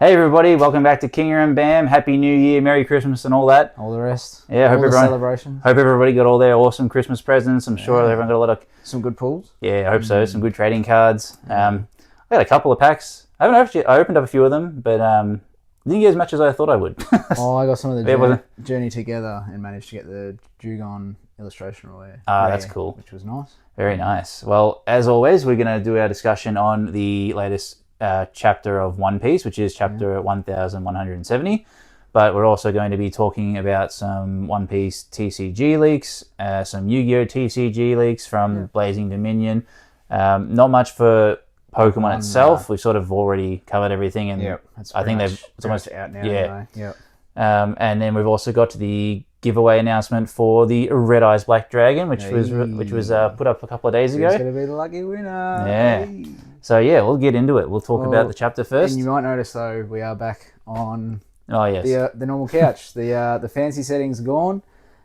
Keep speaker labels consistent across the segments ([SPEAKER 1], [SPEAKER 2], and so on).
[SPEAKER 1] Hey everybody, welcome back to Kinger and Bam. Happy New Year, Merry Christmas and all that.
[SPEAKER 2] All the rest.
[SPEAKER 1] Yeah,
[SPEAKER 2] hope
[SPEAKER 1] everybody got all their awesome Christmas presents. I'm sure everyone got a lot of...
[SPEAKER 2] Some good pulls.
[SPEAKER 1] Yeah, I hope so. Some good trading cards. I got a couple of packs. I opened up a few of them, but didn't get as much as I thought I would.
[SPEAKER 2] I got some of the journey together and managed to get the Dugong illustration rare.
[SPEAKER 1] That's cool.
[SPEAKER 2] Which was nice.
[SPEAKER 1] Very nice. Well, as always, we're going to do our discussion on the latest chapter of One Piece, which is chapter 1170. But we're also going to be talking about some One Piece TCG leaks, some Yu-Gi-Oh! TCG leaks from Blazing Dominion. Not much for Pokemon itself. We've sort of already covered everything, and I think it's almost
[SPEAKER 2] out now.
[SPEAKER 1] Yeah.
[SPEAKER 2] Anyway.
[SPEAKER 1] And then we've also got the giveaway announcement for the Red Eyes Black Dragon, which was put up a couple of days ago.
[SPEAKER 2] Who's going to be the lucky winner?
[SPEAKER 1] Yeah. Hey. So we'll get into it. We'll talk about the chapter first.
[SPEAKER 2] And you might notice though, we are back on
[SPEAKER 1] the
[SPEAKER 2] normal couch. the fancy settings gone.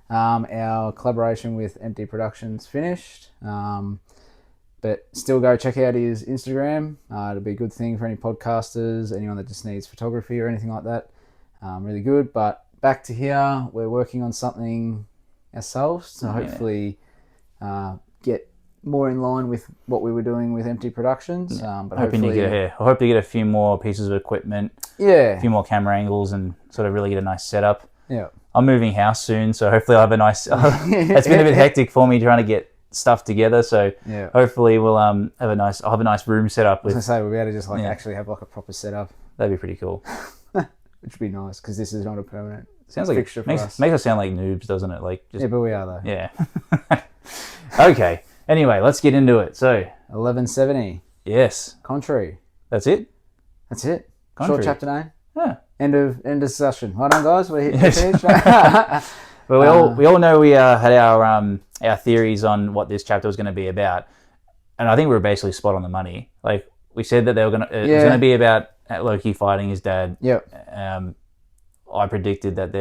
[SPEAKER 2] Our collaboration with Empty Productions finished. But still go check out his Instagram. It'll be a good thing for any podcasters, anyone that just needs photography or anything like that. Really good. But back to here, we're working on something ourselves to hopefully get more in line with what we were doing with Empty Productions. But
[SPEAKER 1] I hope to get a few more pieces of equipment, a few more camera angles, and sort of really get a nice setup.
[SPEAKER 2] Yeah,
[SPEAKER 1] I'm moving house soon, so hopefully I'll have a nice... It's been a bit hectic for me trying to get stuff together, so hopefully we'll have a nice room set up.
[SPEAKER 2] I was going to say, we'll be able to just actually have like a proper setup.
[SPEAKER 1] That'd be pretty cool.
[SPEAKER 2] Which would be nice, because this is not a permanent
[SPEAKER 1] Sounds like
[SPEAKER 2] fixture for us.
[SPEAKER 1] Makes us sound like noobs, doesn't it?
[SPEAKER 2] Yeah, but we are though.
[SPEAKER 1] Yeah. Okay. Anyway, let's get into it. So
[SPEAKER 2] 1170.
[SPEAKER 1] Yes.
[SPEAKER 2] Contrary.
[SPEAKER 1] That's it.
[SPEAKER 2] Contrary. Short chapter name.
[SPEAKER 1] Yeah.
[SPEAKER 2] End of discussion. Hold on, guys. We're hitting the page.
[SPEAKER 1] Well, we all know we had our theories on what this chapter was going to be about, and I think we were basically spot on the money. Like we said that it was going to be about Loki fighting his dad.
[SPEAKER 2] Yep.
[SPEAKER 1] I predicted that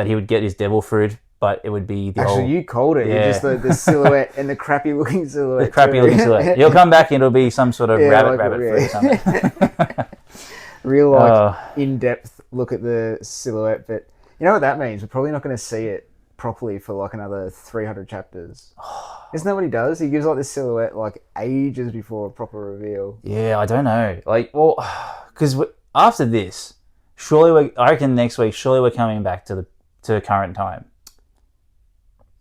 [SPEAKER 1] he would get his devil fruit, but it would be
[SPEAKER 2] you called it. Yeah. Just the silhouette and the crappy looking silhouette.
[SPEAKER 1] The crappy looking silhouette. He'll come back and it'll be some sort of rabbit fruit or something.
[SPEAKER 2] Real in-depth look at the silhouette, but you know what that means? We're probably not going to see it properly for another 300 chapters. Isn't that what he does? He gives this silhouette ages before a proper reveal.
[SPEAKER 1] Yeah, I don't know. Because after this, I reckon next week, surely we're coming back to current time.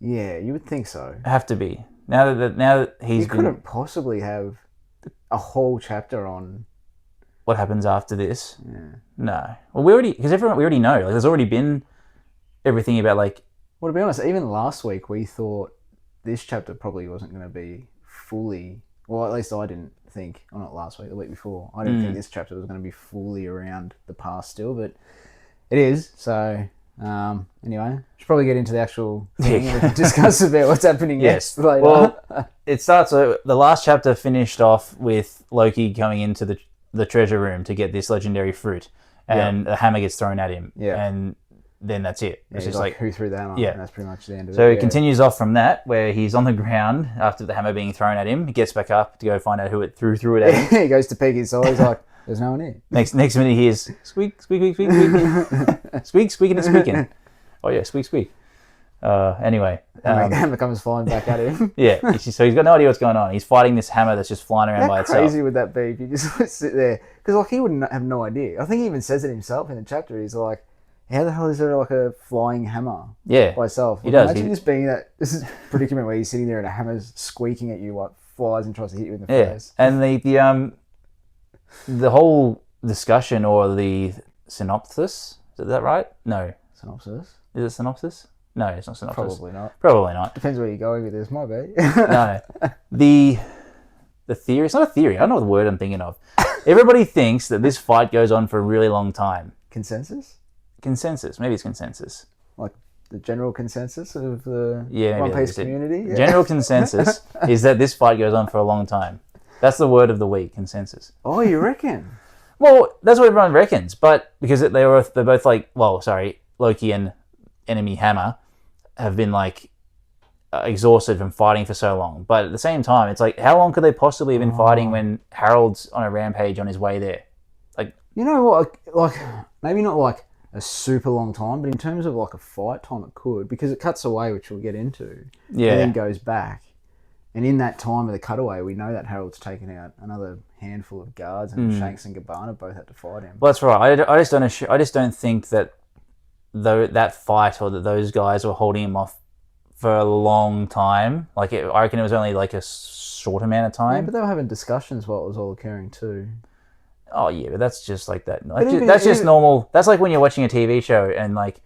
[SPEAKER 2] Yeah, you would think so.
[SPEAKER 1] Have to be. Now that he's
[SPEAKER 2] couldn't possibly have a whole chapter on
[SPEAKER 1] what happens after this.
[SPEAKER 2] Yeah.
[SPEAKER 1] No. Well, we already know. There's already been everything about
[SPEAKER 2] Well, to be honest, even last week we thought this chapter probably wasn't going to be fully. Well, at least I didn't think. Well, not last week, the week before. I didn't think this chapter was going to be fully around the past still, but it is. So. Anyway, should probably get into the actual thing and discuss about what's happening next later.
[SPEAKER 1] Well, it starts. The last chapter finished off with Loki coming into the treasure room to get this legendary fruit, and the hammer gets thrown at him, and then that's it.
[SPEAKER 2] It's just who threw the hammer?
[SPEAKER 1] Yeah,
[SPEAKER 2] and that's pretty much the end of it.
[SPEAKER 1] So it continues off from that, where he's on the ground after the hammer being thrown at him. He gets back up to go find out who it threw it at him.
[SPEAKER 2] He goes to peek his eye. He's like, "There's no one here."
[SPEAKER 1] Next minute, he hears squeak, squeak, squeak, squeak, squeak, squeak, squeaking and squeaking. Oh yeah, squeak, squeak. Anyway,
[SPEAKER 2] hammer comes flying back at him.
[SPEAKER 1] Yeah, so he's got no idea what's going on. He's fighting this hammer that's just flying around by itself.
[SPEAKER 2] How crazy would that be if you just sit there? Because he wouldn't have no idea. I think he even says it himself in the chapter. He's like, "How the hell is there a flying hammer?"
[SPEAKER 1] Yeah,
[SPEAKER 2] by itself.
[SPEAKER 1] He does.
[SPEAKER 2] Imagine just being this is predicament where you're sitting there and a hammer's squeaking at you flies and tries to hit you in the face.
[SPEAKER 1] And the whole discussion or the synopsis, is that right? No.
[SPEAKER 2] Synopsis?
[SPEAKER 1] Is it synopsis? No, it's not synopsis.
[SPEAKER 2] Probably not. Depends where you're going with this, might be.
[SPEAKER 1] No. The theory, it's not a theory, I don't know what the word I'm thinking of. Everybody thinks that this fight goes on for a really long time.
[SPEAKER 2] Consensus?
[SPEAKER 1] Maybe it's consensus.
[SPEAKER 2] Like the general consensus of the
[SPEAKER 1] One
[SPEAKER 2] Piece community?
[SPEAKER 1] Yeah. General consensus is that this fight goes on for a long time. That's the word of the week, consensus.
[SPEAKER 2] Oh, you reckon?
[SPEAKER 1] Well, that's what everyone reckons, but because they're both Loki and enemy Hammer have been exhausted from fighting for so long. But at the same time, it's how long could they possibly have been fighting when Harold's on a rampage on his way there?
[SPEAKER 2] You know what? Like maybe not like a super long time, but in terms of like a fight time, it could because it cuts away, which we'll get into,
[SPEAKER 1] Yeah.
[SPEAKER 2] and then goes back. And in that time of the cutaway, we know that Harold's taken out another handful of guards, and Shanks and Gabbana both had to fight him.
[SPEAKER 1] Well, that's right. I just don't think that that fight or that those guys were holding him off for a long time. Like I reckon it was only like a short amount of
[SPEAKER 2] Yeah,
[SPEAKER 1] time.
[SPEAKER 2] but they were having discussions while it was all occurring too.
[SPEAKER 1] Oh yeah, but that's just like that.
[SPEAKER 2] even-
[SPEAKER 1] That's just
[SPEAKER 2] even-
[SPEAKER 1] normal. That's like when you're watching a TV show and like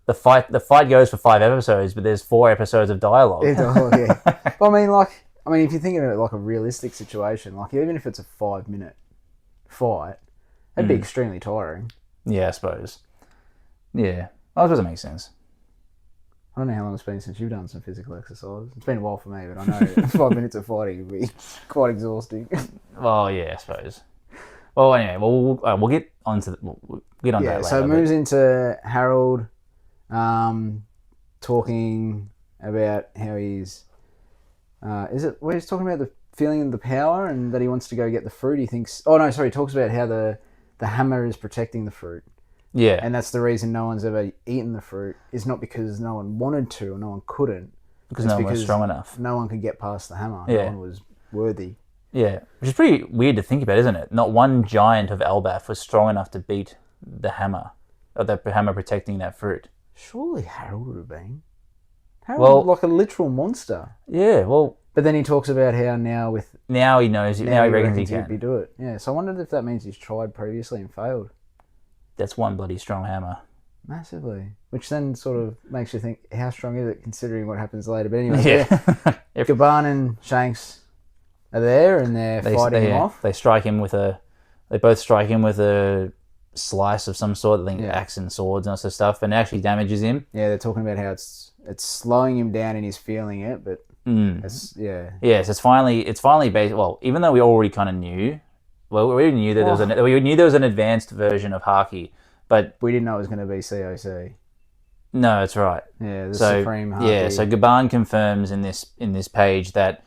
[SPEAKER 1] the fight goes for 5 episodes, but there's 4 episodes of dialogue.
[SPEAKER 2] Yeah. But I mean, if you're thinking of it like a realistic situation, like even if it's a 5-minute fight, that'd be extremely tiring.
[SPEAKER 1] Yeah, I suppose. Yeah, I suppose it makes sense.
[SPEAKER 2] I don't know how long it's been since you've done some physical exercise. It's been a while for me, but I know 5 minutes of fighting would be quite exhausting.
[SPEAKER 1] Well, yeah, I suppose. Well, anyway, we'll get onto we'll get on that later.
[SPEAKER 2] So it moves into Harold talking about how he's is it where he's talking about the feeling of the power and that he wants to go get the fruit. He thinks he talks about how the hammer is protecting the fruit.
[SPEAKER 1] Yeah.
[SPEAKER 2] And that's the reason no one's ever eaten the fruit is not because no one wanted to or no one couldn't.
[SPEAKER 1] Because no one was strong enough.
[SPEAKER 2] No one could get past the hammer.
[SPEAKER 1] Yeah.
[SPEAKER 2] No one was worthy.
[SPEAKER 1] Yeah, which is pretty weird to think about, isn't it? Not one giant of Elbaf was strong enough to beat the hammer, or the hammer protecting that fruit.
[SPEAKER 2] Surely Harold would have been. Harold was like a literal monster.
[SPEAKER 1] Yeah, well...
[SPEAKER 2] But then he talks about how now
[SPEAKER 1] he knows, now he reckons he can.
[SPEAKER 2] He do it. Yeah, so I wondered if that means he's tried previously and failed.
[SPEAKER 1] That's one bloody strong hammer.
[SPEAKER 2] Massively. Which then sort of makes you think, how strong is it considering what happens later? But anyway, Gabbana and Shanks are there and they're fighting him off.
[SPEAKER 1] They both strike him with a slice of some sort, I think axe and swords and all sorts of stuff, and it actually damages him.
[SPEAKER 2] Yeah, they're talking about how it's slowing him down and he's feeling it, but it's
[SPEAKER 1] so it's finally based. Well, even though we already kind of knew, we knew that we knew there was an advanced version of Haki, but
[SPEAKER 2] we didn't know it was going to be COC.
[SPEAKER 1] No, that's right.
[SPEAKER 2] Yeah, the Supreme Haki.
[SPEAKER 1] Yeah, so Gaban confirms in this page that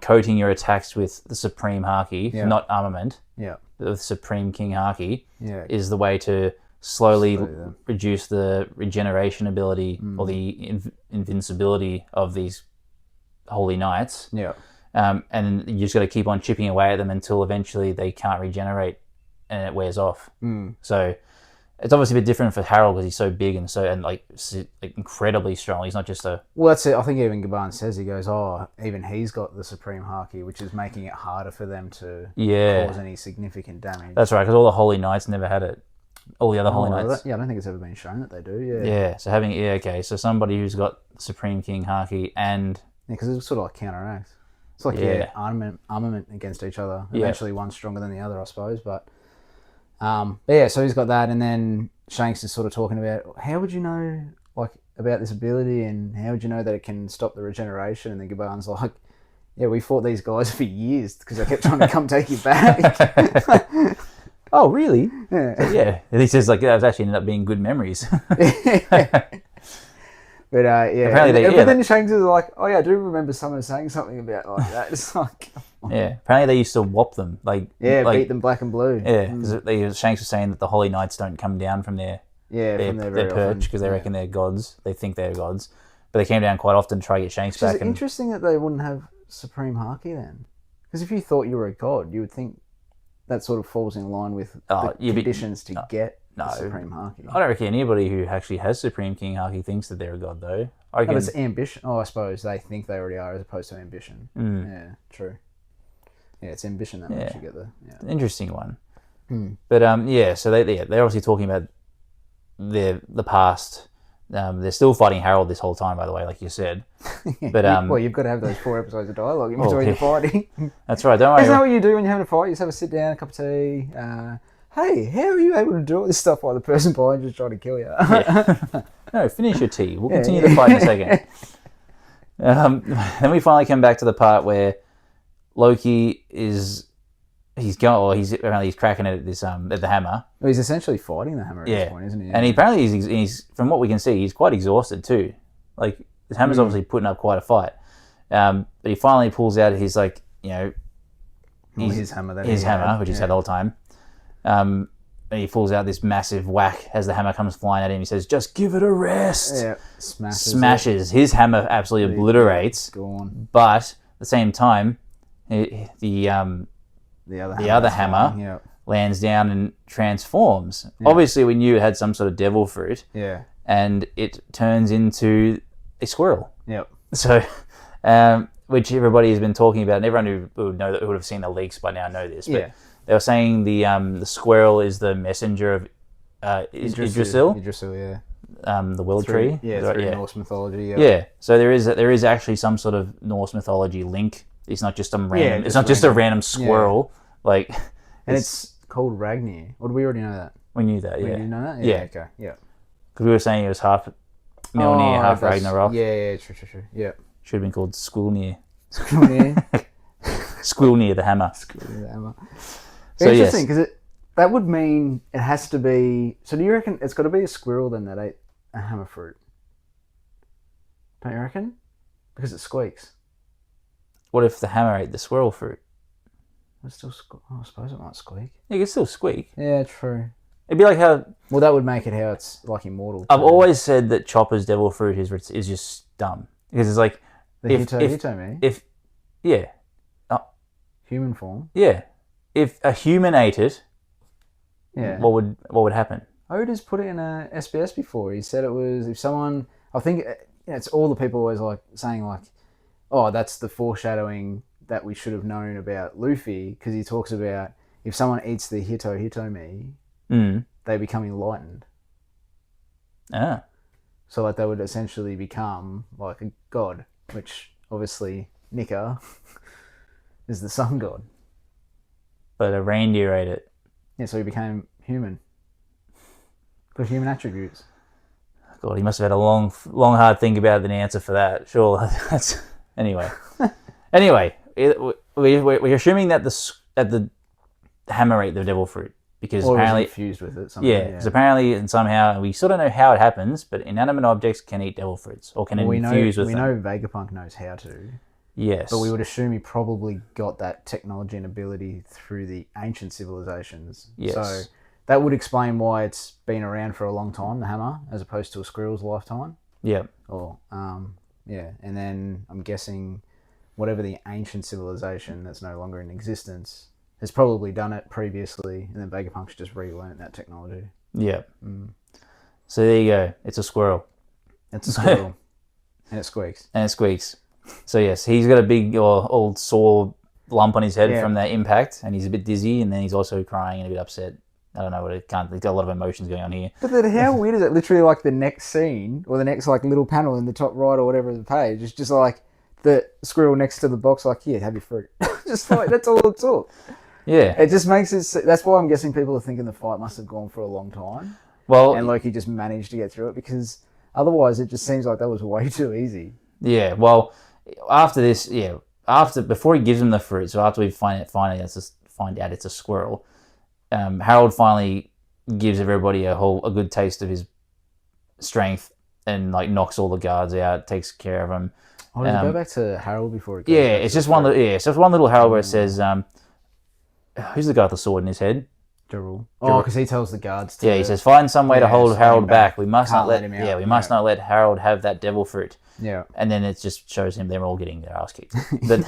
[SPEAKER 1] coating your attacks with the Supreme Haki, not armament, the Supreme King Haki, is the way to slowly reduce the regeneration ability or the invincibility of these holy knights.
[SPEAKER 2] Yeah.
[SPEAKER 1] And you just got to keep on chipping away at them until eventually they can't regenerate and it wears off. So it's obviously a bit different for Harold because he's so big and like incredibly strong. He's not just a...
[SPEAKER 2] Well, that's it. I think even Gaban says, he goes, even he's got the Supreme Haki, which is making it harder for them to cause any significant damage.
[SPEAKER 1] That's right, because all the Holy Knights never had it. All the other Holy Knights.
[SPEAKER 2] I don't think it's ever been shown that they do,
[SPEAKER 1] Yeah, so so somebody who's got Supreme King Haki and...
[SPEAKER 2] Yeah, because it's sort of like counteracts. It's like armament against each other. Eventually one's stronger than the other, I suppose, but... so he's got that, and then Shanks is sort of talking about how would you know about this ability, and how would you know that it can stop the regeneration? And then Gaban's like, we fought these guys for years because they kept trying to come take you back.
[SPEAKER 1] Oh, really?
[SPEAKER 2] Yeah.
[SPEAKER 1] And he says that was actually ended up being good memories.
[SPEAKER 2] But
[SPEAKER 1] apparently
[SPEAKER 2] but then Shanks is like, I do remember someone saying something about that. It's like,
[SPEAKER 1] apparently they used to whop them,
[SPEAKER 2] beat them black and blue.
[SPEAKER 1] Yeah, because Shanks was saying that the Holy Knights don't come down from their perch because they reckon they're gods. They think they're gods, but they came down quite often to try to get Shanks back.
[SPEAKER 2] It's interesting that they wouldn't have Supreme Haki then, because if you thought you were a god, you would think that sort of falls in line with the conditions to get. Supreme Haki.
[SPEAKER 1] I don't reckon anybody who actually has Supreme King Haki thinks that they're a god, though.
[SPEAKER 2] But it's ambition. I suppose they think they already are, as opposed to ambition. Yeah, true. Yeah, it's ambition that makes you get there. Yeah.
[SPEAKER 1] Interesting one. But so they're obviously talking about the past. They're still fighting Harold this whole time, by the way, like you said. But
[SPEAKER 2] you've got to have those 4 episodes of dialogue in between the fighting.
[SPEAKER 1] That's right. Don't worry.
[SPEAKER 2] Isn't that what you do when you're having a fight? You just have a sit down, a cup of tea. Hey, how are you able to do all this stuff while the person behind you is trying to kill you?
[SPEAKER 1] No, finish your tea. We'll continue the fight in a second. Then we finally come back to the part where Loki he's cracking it at this at the hammer.
[SPEAKER 2] Well, he's essentially fighting the hammer at this point, isn't he?
[SPEAKER 1] And apparently he's from what we can see, he's quite exhausted too. Like the hammer's obviously putting up quite a fight. But he finally pulls out his his hammer,
[SPEAKER 2] that
[SPEAKER 1] his hammer, which he's had the whole time. he pulls out this massive whack as the hammer comes flying at him. He says, "Just give it a rest."
[SPEAKER 2] Yeah,
[SPEAKER 1] Smashes. His hammer absolutely obliterates.
[SPEAKER 2] Gone.
[SPEAKER 1] But at the same time, the other hammer
[SPEAKER 2] Yeah.
[SPEAKER 1] lands down and transforms. Yeah. Obviously, we knew it had some sort of devil fruit.
[SPEAKER 2] Yeah.
[SPEAKER 1] And it turns into a squirrel.
[SPEAKER 2] Yep.
[SPEAKER 1] So, which everybody has been talking about, and everyone who would have seen the leaks by now know this. But they were saying the squirrel is the messenger of Yggdrasil.
[SPEAKER 2] Yggdrasil, yeah.
[SPEAKER 1] The Will Tree.
[SPEAKER 2] Yeah, through Norse mythology. Yeah.
[SPEAKER 1] Yeah. So there is actually some sort of Norse mythology link. It's not just some random. It's not just a random squirrel. Yeah. Like,
[SPEAKER 2] and it's called Ragnir. Or did we already know that?
[SPEAKER 1] We knew that. Yeah.
[SPEAKER 2] We know that. Yeah. Okay. Yeah.
[SPEAKER 1] Because we were saying it was half Mjolnir, half Ragnarok.
[SPEAKER 2] Yeah, true. Yeah.
[SPEAKER 1] Should have been called Squilnir.
[SPEAKER 2] Squilnir.
[SPEAKER 1] Squilnir the hammer.
[SPEAKER 2] Squilnir the hammer.
[SPEAKER 1] So
[SPEAKER 2] interesting, because that would mean it has to be... So do you reckon it's got to be a squirrel then that ate a hammer fruit? Don't you reckon? Because it squeaks.
[SPEAKER 1] What if the hammer ate the squirrel fruit?
[SPEAKER 2] It's still I suppose it might squeak.
[SPEAKER 1] It can still squeak.
[SPEAKER 2] Yeah, true.
[SPEAKER 1] It'd be like how...
[SPEAKER 2] Well, that would make it how it's like immortal.
[SPEAKER 1] I've always said that Chopper's devil fruit is just dumb. Because it's like...
[SPEAKER 2] The Hitomi?
[SPEAKER 1] Yeah.
[SPEAKER 2] Human form?
[SPEAKER 1] Yeah. If a human ate it,
[SPEAKER 2] yeah,
[SPEAKER 1] what would happen?
[SPEAKER 2] Oda's put it in a SBS before. He said it was if someone... I think it's all the people always like saying like, oh, that's the foreshadowing that we should have known about Luffy, because he talks about if someone eats the Hitomi, they become enlightened.
[SPEAKER 1] Ah.
[SPEAKER 2] So like they would essentially become like a god, which obviously Nika is the sun god.
[SPEAKER 1] But a reindeer ate it.
[SPEAKER 2] Yeah, so he became human. Got human attributes.
[SPEAKER 1] God, he must have had a long, hard think about an answer for that. Sure, that's anyway. We're assuming that the hammer ate the devil fruit because apparently
[SPEAKER 2] infused with it.
[SPEAKER 1] Because apparently and somehow we still don't know how it happens, but inanimate objects can eat devil fruits or can infuse with them. We
[SPEAKER 2] know Vegapunk knows how to.
[SPEAKER 1] Yes,
[SPEAKER 2] but we would assume he probably got that technology and ability through the ancient civilizations.
[SPEAKER 1] Yes.
[SPEAKER 2] So that would explain why it's been around for a long time, the hammer, as opposed to a squirrel's lifetime.
[SPEAKER 1] Yeah.
[SPEAKER 2] Or and then I'm guessing whatever the ancient civilization that's no longer in existence has probably done it previously, and then Vegapunk's just relearned that technology.
[SPEAKER 1] Yeah. So there you go. It's a squirrel.
[SPEAKER 2] It's a squirrel. And it squeaks. So yes, he's got a big old sore lump on his head from that impact, and he's a bit dizzy, and then he's also crying and a bit upset. I don't know what he's got a lot of emotions going on here. But then how weird is it? Literally, like the next scene or the next like little panel in the top right or whatever of the page is just like the squirrel next to the box, like, here, have your fruit. Just like that's all it took.
[SPEAKER 1] Yeah,
[SPEAKER 2] it just makes it. That's why I'm guessing people are thinking the fight must have gone for a long time.
[SPEAKER 1] Well,
[SPEAKER 2] and Loki just managed to get through it, because otherwise it just seems like that was way too easy.
[SPEAKER 1] Yeah. Well, after this, before he gives him the fruit, so after we find out it's a squirrel, Harold finally gives everybody a good taste of his strength and like knocks all the guards out, takes care of them.
[SPEAKER 2] Oh, does it go back to Harold before it goes?
[SPEAKER 1] Yeah, it's just one. It's just one little Harold where it says, "Who's the guy with the sword in his head?"
[SPEAKER 2] Jarul. Oh, because he tells the guards to...
[SPEAKER 1] Yeah, he says, find some way to hold Harold back. We must not let him out. Yeah, we must not let Harold have that devil fruit.
[SPEAKER 2] Yeah.
[SPEAKER 1] And then it just shows him they're all getting their ass kicked. But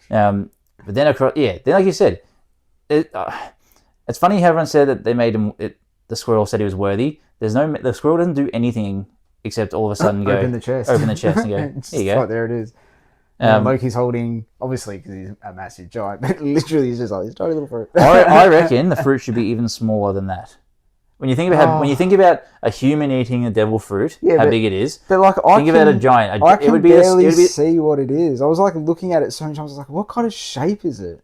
[SPEAKER 1] but then across, then like you said, it's funny how everyone said that they made him. The squirrel said he was worthy. The squirrel doesn't do anything except all of a sudden go
[SPEAKER 2] open the chest
[SPEAKER 1] and go. Here you go.
[SPEAKER 2] Right, there it is. Loki's holding, obviously because he's a massive giant, but literally he's just like this tiny little fruit.
[SPEAKER 1] I reckon the fruit should be even smaller than that. When you think about a human eating a devil fruit, how big it is.
[SPEAKER 2] But like
[SPEAKER 1] think about a giant.
[SPEAKER 2] I can barely see what it is. I was like looking at it so many times. I was like, what kind of shape is it?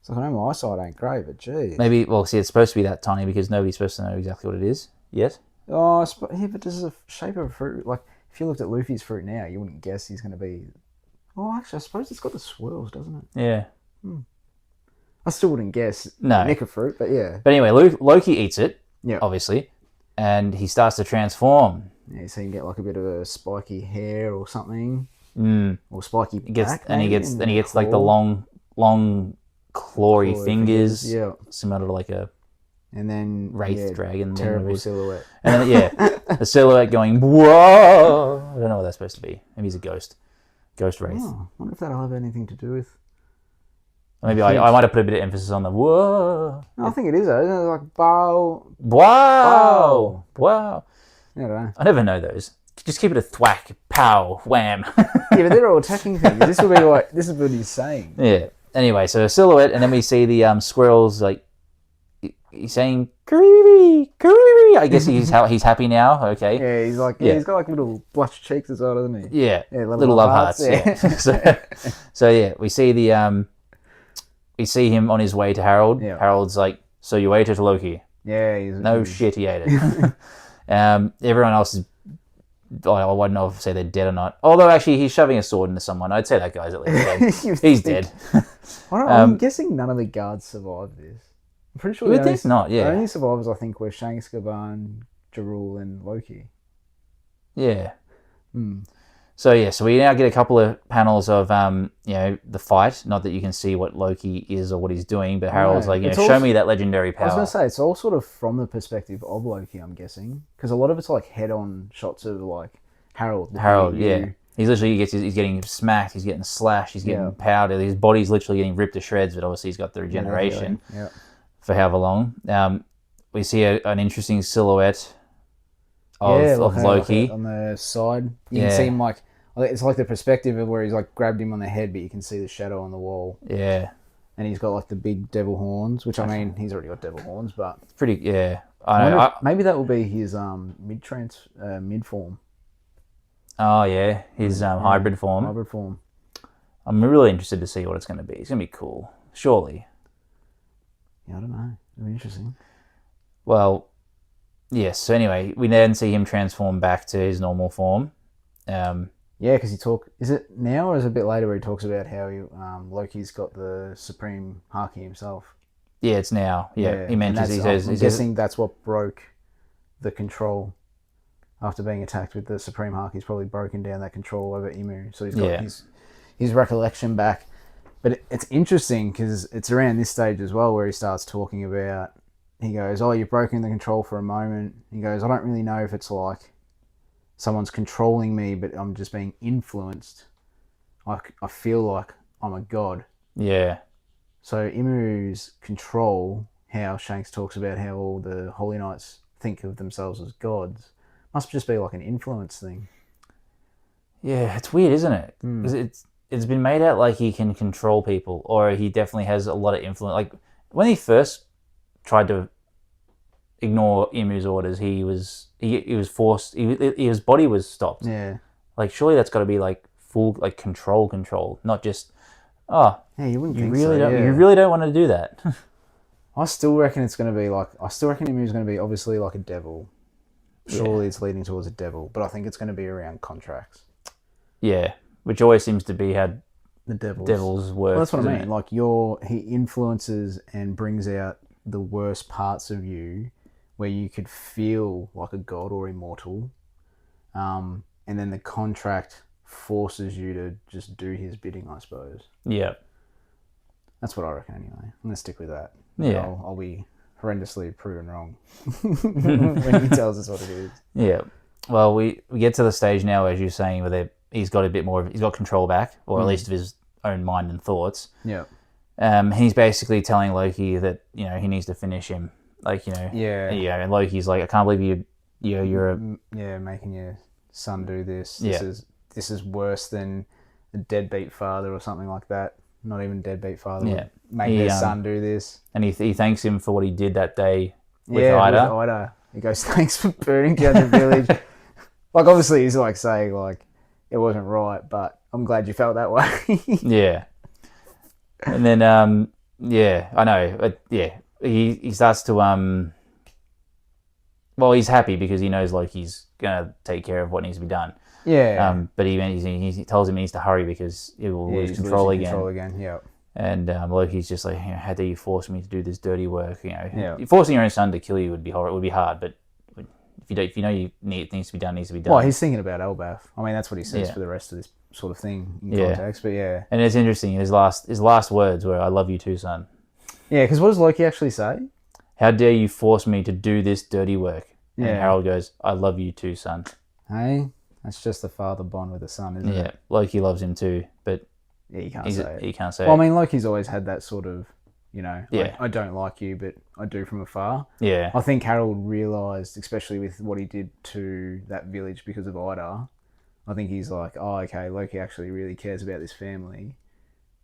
[SPEAKER 2] It's like, I know my eyesight ain't great, but gee.
[SPEAKER 1] Maybe, it's supposed to be that tiny because nobody's supposed to know exactly what it is. Yes?
[SPEAKER 2] Oh, but this is a shape of a fruit. Like, if you looked at Luffy's fruit now, you wouldn't guess he's going to be... Oh, actually, I suppose it's got the swirls, doesn't it?
[SPEAKER 1] Yeah.
[SPEAKER 2] I still wouldn't guess Nika fruit, but yeah.
[SPEAKER 1] But anyway, Loki eats it, obviously, and he starts to transform.
[SPEAKER 2] Yeah, so you can get like a bit of a spiky hair or something. Or spiky back,
[SPEAKER 1] and he gets like the long clawy fingers, similar to like a
[SPEAKER 2] And then
[SPEAKER 1] Wraith Dragon.
[SPEAKER 2] terrible silhouette.
[SPEAKER 1] And then, a silhouette going, whoa! I don't know what that's supposed to be. Maybe he's a ghost Wraith.
[SPEAKER 2] Oh, I wonder if that'll have anything to do with...
[SPEAKER 1] Maybe I might have put a bit of emphasis on the whoa.
[SPEAKER 2] No, I think it is though. Isn't it like bow?
[SPEAKER 1] Wow! Wow!
[SPEAKER 2] I don't know.
[SPEAKER 1] I never know those. Just keep it a thwack, pow, wham.
[SPEAKER 2] Yeah, but they're all attacking things. This is what he's saying.
[SPEAKER 1] Yeah. Anyway, so a silhouette, and then we see the squirrels like he's saying "Kariri, Kariri." I guess he's happy now. Okay.
[SPEAKER 2] Yeah, he's like he's got like little blush cheeks as well, doesn't he?
[SPEAKER 1] Yeah.
[SPEAKER 2] Yeah,
[SPEAKER 1] little love hearts. Yeah. so yeah, we see we see him on his way to Harold.
[SPEAKER 2] Yeah.
[SPEAKER 1] Harold's like, "So you ate it, Loki?"
[SPEAKER 2] Yeah.
[SPEAKER 1] No shit, he ate it. Everyone else is. I wouldn't know if say they're dead or not. Although actually, he's shoving a sword into someone. I'd say that guy's at least dead. He's dead.
[SPEAKER 2] I'm guessing none of the guards survived this. I'm pretty sure
[SPEAKER 1] you would think not. Yeah.
[SPEAKER 2] The only survivors I think were Shanks, Gaban, Jarul, and Loki.
[SPEAKER 1] Yeah. So yeah, so we now get a couple of panels of the fight. Not that you can see what Loki is or what he's doing, but Harold's like, show me that legendary power.
[SPEAKER 2] I was gonna say it's all sort of from the perspective of Loki, I'm guessing, because a lot of it's like head-on shots of like Harold.
[SPEAKER 1] Yeah. He's literally he's getting smacked, he's getting slashed, he's getting powdered. His body's literally getting ripped to shreds, but obviously he's got the regeneration for however long. We see an interesting silhouette of Loki
[SPEAKER 2] like on the side. You can see him like. It's like the perspective of where he's like grabbed him on the head, but you can see the shadow on the wall.
[SPEAKER 1] Yeah.
[SPEAKER 2] And he's got like the big devil horns, which I mean, he's already got devil horns, but
[SPEAKER 1] it's pretty. Yeah.
[SPEAKER 2] I know. Maybe that will be his mid form.
[SPEAKER 1] Oh yeah, his hybrid form.
[SPEAKER 2] Hybrid form.
[SPEAKER 1] I'm really interested to see what it's going to be. It's going to be cool, surely.
[SPEAKER 2] Yeah, I don't know. It'll be interesting.
[SPEAKER 1] Well, yes. So anyway, we then see him transform back to his normal form.
[SPEAKER 2] Yeah, because is it now or is it a bit later where he talks about how Loki's got the Supreme Haki himself?
[SPEAKER 1] Yeah, it's now. Yeah, he mentions.
[SPEAKER 2] I'm guessing that's what broke the control after being attacked with the Supreme Haki. He's probably broken down that control over Emu, so he's got his recollection back. But it's interesting because it's around this stage as well where he starts talking about. He goes, "Oh, you've broken the control for a moment." He goes, "I don't really know if it's like someone's controlling me, but I'm just being influenced. I feel like I'm a god."
[SPEAKER 1] Yeah.
[SPEAKER 2] So Imu's control, how Shanks talks about how all the Holy Knights think of themselves as gods, must just be like an influence thing.
[SPEAKER 1] Yeah, it's weird, isn't it? Because it's been made out like he can control people, or he definitely has a lot of influence. Like when he first tried to ignore Imu's orders, he was forced. His body was stopped.
[SPEAKER 2] Yeah.
[SPEAKER 1] Like surely that's got to be like full like control, not just
[SPEAKER 2] you wouldn't think
[SPEAKER 1] really
[SPEAKER 2] so.
[SPEAKER 1] don't you really don't want to do that.
[SPEAKER 2] I still reckon it's going to be like Imu's going to be obviously like a devil. Surely it's leading towards a devil, but I think it's going to be around contracts.
[SPEAKER 1] Yeah, which always seems to be how
[SPEAKER 2] the
[SPEAKER 1] devils work.
[SPEAKER 2] Well, that's what I mean. Like he influences and brings out the worst parts of you, where you could feel like a god or immortal, and then the contract forces you to just do his bidding, I suppose.
[SPEAKER 1] Yeah.
[SPEAKER 2] That's what I reckon anyway. I'm going to stick with that.
[SPEAKER 1] Yeah.
[SPEAKER 2] I'll be horrendously proven wrong when he tells us what it is.
[SPEAKER 1] Yeah. Well, we get to the stage now, as you're saying, where he's got a bit more, he's got control back, or at least of his own mind and thoughts.
[SPEAKER 2] Yeah.
[SPEAKER 1] He's basically telling Loki that, he needs to finish him. Like, and Loki's like, I can't believe you're
[SPEAKER 2] making your son do this.
[SPEAKER 1] Yeah.
[SPEAKER 2] This is worse than a deadbeat father or something like that. Not even deadbeat father.
[SPEAKER 1] Yeah.
[SPEAKER 2] Would make their son do this.
[SPEAKER 1] And he thanks him for what he did that day with Ida.
[SPEAKER 2] With Ida. He goes, "Thanks for burning down the village." Like, obviously, he's like saying, like, it wasn't right, but I'm glad you felt that way.
[SPEAKER 1] Yeah. And then, I know. But, he starts to, well, he's happy because he knows, like, he's going to take care of what needs to be done.
[SPEAKER 2] Yeah.
[SPEAKER 1] But he tells him he needs to hurry because he will lose control again.
[SPEAKER 2] Yeah.
[SPEAKER 1] And Loki's just like, how dare you force me to do this dirty work? Forcing your own son to kill you would be horrible. It would be hard, but if you know it needs to be done, it needs to be done.
[SPEAKER 2] Well, he's thinking about Elbath. I mean, that's what he says for the rest of this sort of thing in context. But yeah.
[SPEAKER 1] And it's interesting. His last words were, "I love you too, son."
[SPEAKER 2] Yeah, because what does Loki actually say?
[SPEAKER 1] how dare you force me to do this dirty work? And
[SPEAKER 2] Yeah.
[SPEAKER 1] Harold goes, I love you too, son.
[SPEAKER 2] Hey, that's just the father bond with the son, isn't
[SPEAKER 1] Yeah,
[SPEAKER 2] it?
[SPEAKER 1] Loki loves him too, but
[SPEAKER 2] Yeah, you can't say it.
[SPEAKER 1] he can't say
[SPEAKER 2] Well,
[SPEAKER 1] it.
[SPEAKER 2] I mean, Loki's always had that sort of,
[SPEAKER 1] Yeah.
[SPEAKER 2] I don't like you, but I do from afar.
[SPEAKER 1] Yeah.
[SPEAKER 2] I think Harold realised, especially with what he did to that village because of Ida, I think he's like, oh, okay, Loki actually really cares about this family,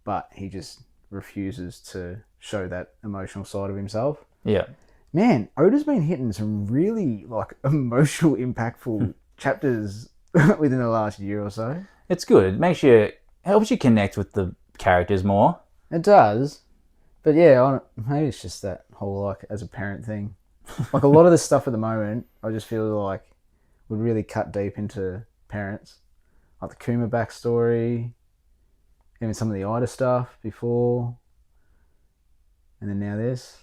[SPEAKER 2] but he just refuses to show that emotional side of himself.
[SPEAKER 1] Yeah.
[SPEAKER 2] Man, Oda's been hitting some really like emotional, impactful chapters within the last year or so.
[SPEAKER 1] It's good. Helps you connect with the characters more.
[SPEAKER 2] It does, but yeah, maybe it's just that whole like as a parent thing. Like a lot of the stuff at the moment, I just feel like would really cut deep into parents, like the Kuma backstory, even some of the Ida stuff before, and then now this,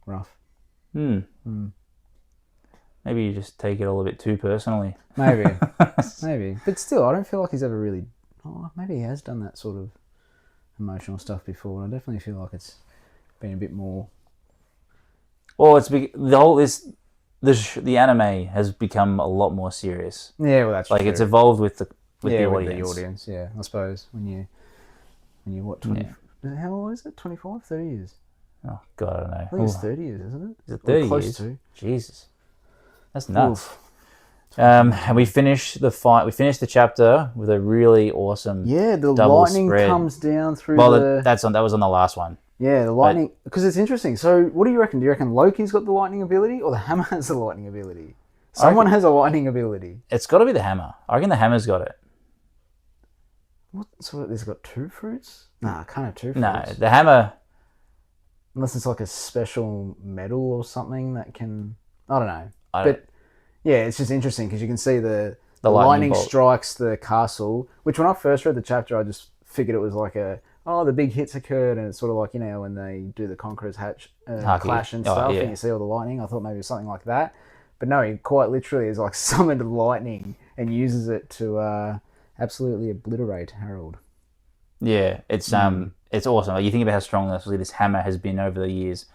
[SPEAKER 2] rough.
[SPEAKER 1] Maybe you just take it all a bit too personally.
[SPEAKER 2] Maybe, maybe, but still, I don't feel like he's ever really. Oh, maybe he has done that sort of emotional stuff before. I definitely feel like it's been a bit more.
[SPEAKER 1] Well, the anime has become a lot more serious.
[SPEAKER 2] Yeah, well, that's
[SPEAKER 1] like
[SPEAKER 2] true.
[SPEAKER 1] it's evolved with the
[SPEAKER 2] with
[SPEAKER 1] audience.
[SPEAKER 2] the audience. Yeah, I suppose when you what 20? How old is it? 25, 30 years.
[SPEAKER 1] Oh God, I don't know.
[SPEAKER 2] I think it's 30 years, isn't it?
[SPEAKER 1] Is it 30
[SPEAKER 2] close
[SPEAKER 1] years?
[SPEAKER 2] to.
[SPEAKER 1] Jesus, that's nuts.
[SPEAKER 2] Oof.
[SPEAKER 1] And we finished the fight. We finished the chapter with a really awesome.
[SPEAKER 2] Yeah, the
[SPEAKER 1] double
[SPEAKER 2] lightning
[SPEAKER 1] spread.
[SPEAKER 2] comes down through
[SPEAKER 1] Well,
[SPEAKER 2] the.
[SPEAKER 1] that was on the last one.
[SPEAKER 2] Yeah, the lightning, because it's interesting. So, what do you reckon? Do you reckon Loki's got the lightning ability, or the hammer has the lightning ability? Someone has a lightning ability.
[SPEAKER 1] It's got to be the hammer. I reckon the hammer's got it.
[SPEAKER 2] What? So there's got two fruits? Nah, can't have two fruits.
[SPEAKER 1] No, the hammer.
[SPEAKER 2] Unless it's like a special metal or something that can. I don't know.
[SPEAKER 1] I don't-
[SPEAKER 2] But yeah, it's just interesting because you can see the
[SPEAKER 1] lightning
[SPEAKER 2] lightning
[SPEAKER 1] bolt.
[SPEAKER 2] strikes the castle. Which when I first read the chapter, I just figured it was like the big hits occurred, and it's sort of like when they do the Conqueror's Hatch clash and stuff,
[SPEAKER 1] yeah.
[SPEAKER 2] and you see all the lightning. I thought maybe it was something like that, but no, he quite literally is like summoned lightning and uses it to absolutely obliterate Harold.
[SPEAKER 1] Yeah, it's awesome. Like, you think about how strong this hammer has been over the years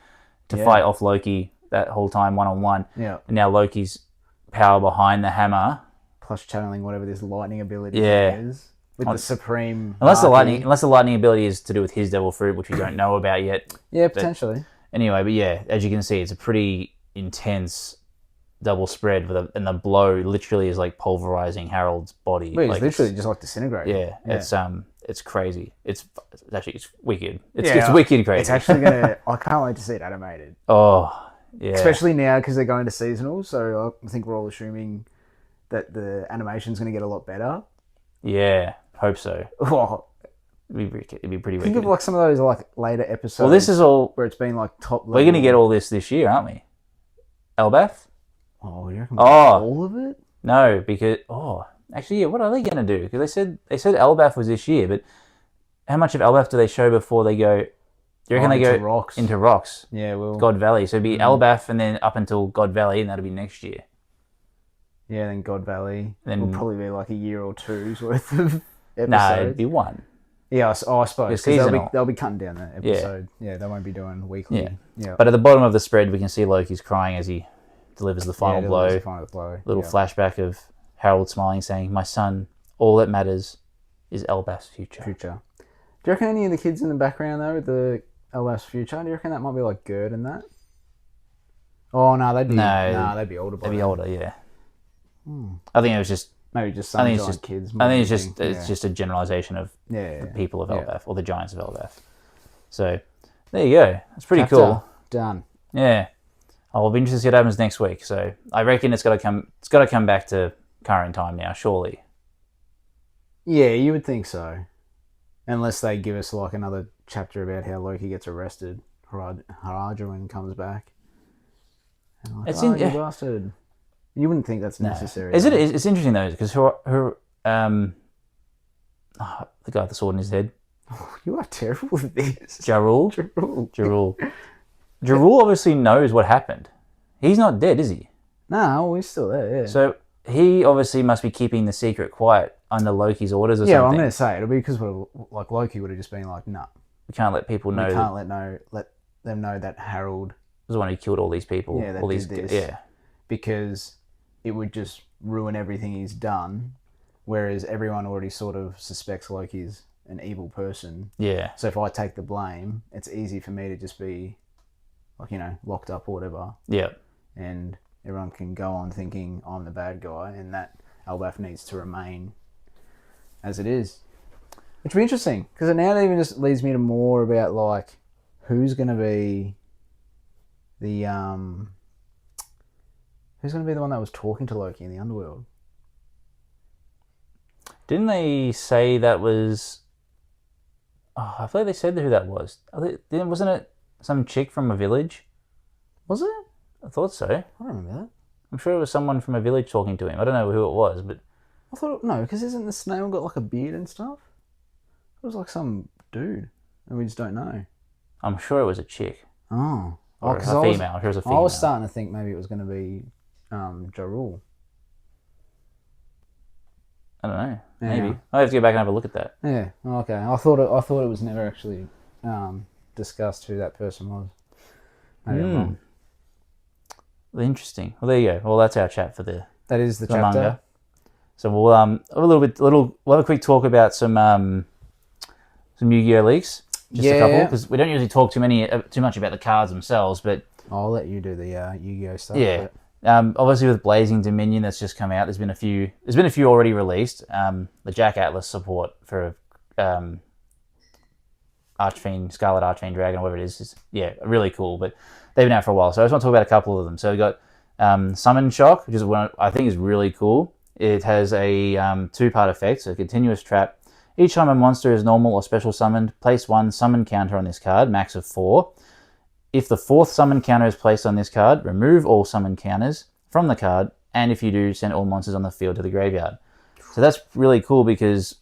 [SPEAKER 1] to
[SPEAKER 2] Yeah.
[SPEAKER 1] fight off Loki that whole time 1-on-1.
[SPEAKER 2] Yeah.
[SPEAKER 1] And now Loki's power behind the hammer.
[SPEAKER 2] Plus channeling whatever this lightning ability
[SPEAKER 1] Yeah.
[SPEAKER 2] is with the supreme.
[SPEAKER 1] Unless the
[SPEAKER 2] Haki.
[SPEAKER 1] lightning ability is to do with his devil fruit, which we don't know about yet.
[SPEAKER 2] Yeah, potentially.
[SPEAKER 1] Anyway, but yeah, as you can see, it's a pretty intense double spread and the blow literally is like pulverizing Harold's body.
[SPEAKER 2] Well, he's
[SPEAKER 1] like,
[SPEAKER 2] literally just like disintegrating.
[SPEAKER 1] Yeah, it's crazy. It's wicked. It's
[SPEAKER 2] Yeah,
[SPEAKER 1] wicked crazy.
[SPEAKER 2] It's actually gonna. I can't wait to see it animated.
[SPEAKER 1] Oh, yeah.
[SPEAKER 2] Especially now because they're going to seasonal, so I think we're all assuming that the animation's going to get a lot better.
[SPEAKER 1] Yeah, hope so.
[SPEAKER 2] Oh,
[SPEAKER 1] It'd be pretty
[SPEAKER 2] think
[SPEAKER 1] wicked.
[SPEAKER 2] of like some of those like later episodes.
[SPEAKER 1] Well, this is all.
[SPEAKER 2] where it's been like top.
[SPEAKER 1] We're going to get all this year, aren't we? Elbath?
[SPEAKER 2] Oh, you reckon
[SPEAKER 1] Oh.
[SPEAKER 2] all of it?
[SPEAKER 1] No, because actually, yeah. What are they going to do? Because they said Elbath was this year, but how much of Elbath do they show before they go? Do you reckon they
[SPEAKER 2] into
[SPEAKER 1] go
[SPEAKER 2] rocks.
[SPEAKER 1] into rocks?
[SPEAKER 2] Yeah, well,
[SPEAKER 1] God Valley. So it'd be Elbath and then up until God Valley, and that'll be next year.
[SPEAKER 2] yeah. Then God Valley.
[SPEAKER 1] Then-
[SPEAKER 2] will probably be like a year or two's worth of episodes.
[SPEAKER 1] No, it'd be one.
[SPEAKER 2] Yeah, I suppose.
[SPEAKER 1] It's
[SPEAKER 2] 'Cause
[SPEAKER 1] seasonal.
[SPEAKER 2] they'll be cutting down that episode. Yeah, they won't be doing weekly. Yeah.
[SPEAKER 1] But at the bottom of the spread, we can see Loki's crying as he delivers the final
[SPEAKER 2] Yeah,
[SPEAKER 1] blow.
[SPEAKER 2] delivers the final blow.
[SPEAKER 1] Little
[SPEAKER 2] Yeah.
[SPEAKER 1] flashback of Harold smiling, saying, "My son, all that matters is Elbath's future."
[SPEAKER 2] Future. Do you reckon any of the kids in the background though with the LS future? Do you reckon that might be like Gerd and that? Oh no, they'd be older. By
[SPEAKER 1] They'd be
[SPEAKER 2] then.
[SPEAKER 1] older, yeah. I think it was just.
[SPEAKER 2] Maybe just
[SPEAKER 1] I
[SPEAKER 2] some
[SPEAKER 1] think it's
[SPEAKER 2] giant
[SPEAKER 1] just
[SPEAKER 2] kids.
[SPEAKER 1] I think it's just a generalization of
[SPEAKER 2] the
[SPEAKER 1] the people of
[SPEAKER 2] Yeah.
[SPEAKER 1] Elbath or the giants of Elbath. So there you go. That's pretty
[SPEAKER 2] Chapter
[SPEAKER 1] cool.
[SPEAKER 2] Done.
[SPEAKER 1] Yeah. I'll be interested to see what happens next week. So I reckon it's got to come back to current time now, surely.
[SPEAKER 2] Yeah, you would think so, unless they give us like another chapter about how Loki gets arrested. Harajuan comes back. And like,
[SPEAKER 1] It's
[SPEAKER 2] oh,
[SPEAKER 1] in-
[SPEAKER 2] you
[SPEAKER 1] yeah.
[SPEAKER 2] bastard. You wouldn't think that's necessary.
[SPEAKER 1] Is it?
[SPEAKER 2] though.
[SPEAKER 1] It's interesting though because the guy with the sword in his head,
[SPEAKER 2] You are terrible with this.
[SPEAKER 1] Jarul.
[SPEAKER 2] Jarul.
[SPEAKER 1] Jarul obviously knows what happened. He's not dead, is he?
[SPEAKER 2] No, we're still there. Yeah.
[SPEAKER 1] So he obviously must be keeping the secret quiet under Loki's orders or
[SPEAKER 2] yeah, well, I'm
[SPEAKER 1] something.
[SPEAKER 2] going to say it'll be because like Loki would have just been like, no,
[SPEAKER 1] We can't let people know
[SPEAKER 2] we
[SPEAKER 1] that
[SPEAKER 2] can't let them know that Harold
[SPEAKER 1] was the one who killed all these people.
[SPEAKER 2] Yeah, that
[SPEAKER 1] all
[SPEAKER 2] did
[SPEAKER 1] these,
[SPEAKER 2] this.
[SPEAKER 1] yeah.
[SPEAKER 2] Because it would just ruin everything he's done, whereas everyone already sort of suspects Loki's an evil person.
[SPEAKER 1] Yeah.
[SPEAKER 2] So if I take the blame, it's easy for me to just be, like, locked up or whatever.
[SPEAKER 1] Yeah.
[SPEAKER 2] And everyone can go on thinking I'm the bad guy, and that Elbaf needs to remain as it is. Which would be interesting, because now it even just leads me to more about, like, who's going to be the one that was talking to Loki in the underworld?
[SPEAKER 1] Didn't they say that was... Oh, I feel like they said who that was. Wasn't it some chick from a village?
[SPEAKER 2] Was it?
[SPEAKER 1] I thought so.
[SPEAKER 2] I don't remember that.
[SPEAKER 1] I'm sure it was someone from a village talking to him. I don't know who it was, but...
[SPEAKER 2] I thought, no, because isn't the snail got like a beard and stuff? It was like some dude, and we just don't know.
[SPEAKER 1] I'm sure it was a chick.
[SPEAKER 2] Oh.
[SPEAKER 1] Or a female. I'm sure it was a female.
[SPEAKER 2] I was starting to think maybe it was going to be Jarul.
[SPEAKER 1] I don't know.
[SPEAKER 2] Yeah.
[SPEAKER 1] Maybe. I have to go back and have a look at that.
[SPEAKER 2] Yeah. Okay. I thought it was never actually discussed who that person was. Maybe I'm wrong.
[SPEAKER 1] Interesting. Well, there you go. Well, that's our chat for
[SPEAKER 2] That is the chapter.
[SPEAKER 1] Manga. So we'll we'll have a quick talk about some Yu-Gi-Oh leaks. Just a couple, because we don't usually talk too much about the cards themselves, but
[SPEAKER 2] I'll let you do the Yu-Gi-Oh stuff.
[SPEAKER 1] Yeah. Obviously with Blazing Dominion that's just come out, there's been a few already released. The Jack Atlas support for Archfiend, Scarlet Archfiend Dragon, or whatever it is really cool, but they've been out for a while. So I just want to talk about a couple of them. So we've got Summon Shock, which is one I think is really cool. It has a two-part effect, so a continuous trap. Each time a monster is normal or special summoned, place one summon counter on this card, max of 4. If the fourth summon counter is placed on this card, remove all summon counters from the card, and if you do, send all monsters on the field to the graveyard. So that's really cool because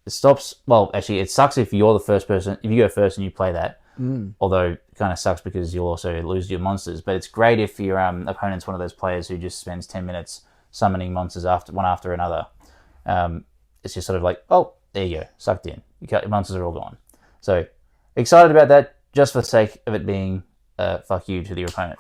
[SPEAKER 1] it stops... Well, actually, it sucks if you're the first person... If you go first and you play that, although it kind of sucks because you'll also lose your monsters, but it's great if your opponent's one of those players who just spends 10 minutes summoning monsters one after another. It's just sort of like, oh, there you go, sucked in. Your monsters are all gone. So, excited about that, just for the sake of it being fuck you to your opponent.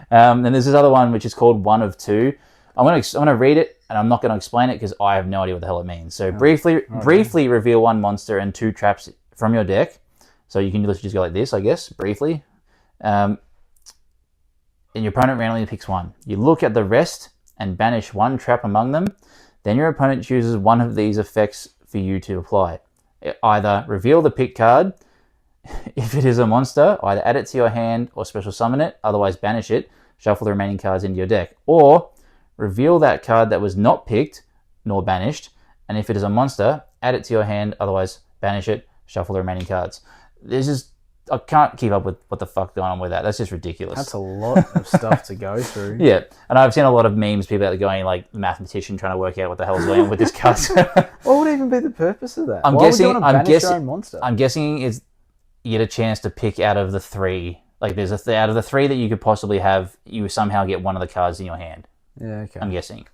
[SPEAKER 1] Then there's this other one which is called One of Two. I'm gonna read it, and I'm not going to explain it because I have no idea what the hell it means. So briefly reveal one monster and two traps from your deck. So you can literally just go like this, I guess, briefly. And your opponent randomly picks one. You look at the rest and banish one trap among them. Then your opponent chooses one of these effects for you to apply. Either reveal the pick card. If it is a monster, either add it to your hand or special summon it. Otherwise, banish it. Shuffle the remaining cards into your deck. Or reveal that card that was not picked nor banished. And if it is a monster, add it to your hand. Otherwise, banish it. Shuffle the remaining cards. I can't keep up with what the fuck going on with that. That's just ridiculous.
[SPEAKER 2] That's a lot of stuff to go through.
[SPEAKER 1] Yeah, and I've seen a lot of memes, people out there going like the mathematician trying to work out what the hell's going on with this card.
[SPEAKER 2] What would even be the purpose of that?
[SPEAKER 1] I'm
[SPEAKER 2] Why
[SPEAKER 1] guessing.
[SPEAKER 2] would you want to banish your own monster?
[SPEAKER 1] I'm guessing it's you get a chance to pick out of the three. Like there's out of the three that you could possibly have, you somehow get one of the cards in your hand.
[SPEAKER 2] Yeah, okay.
[SPEAKER 1] I'm guessing.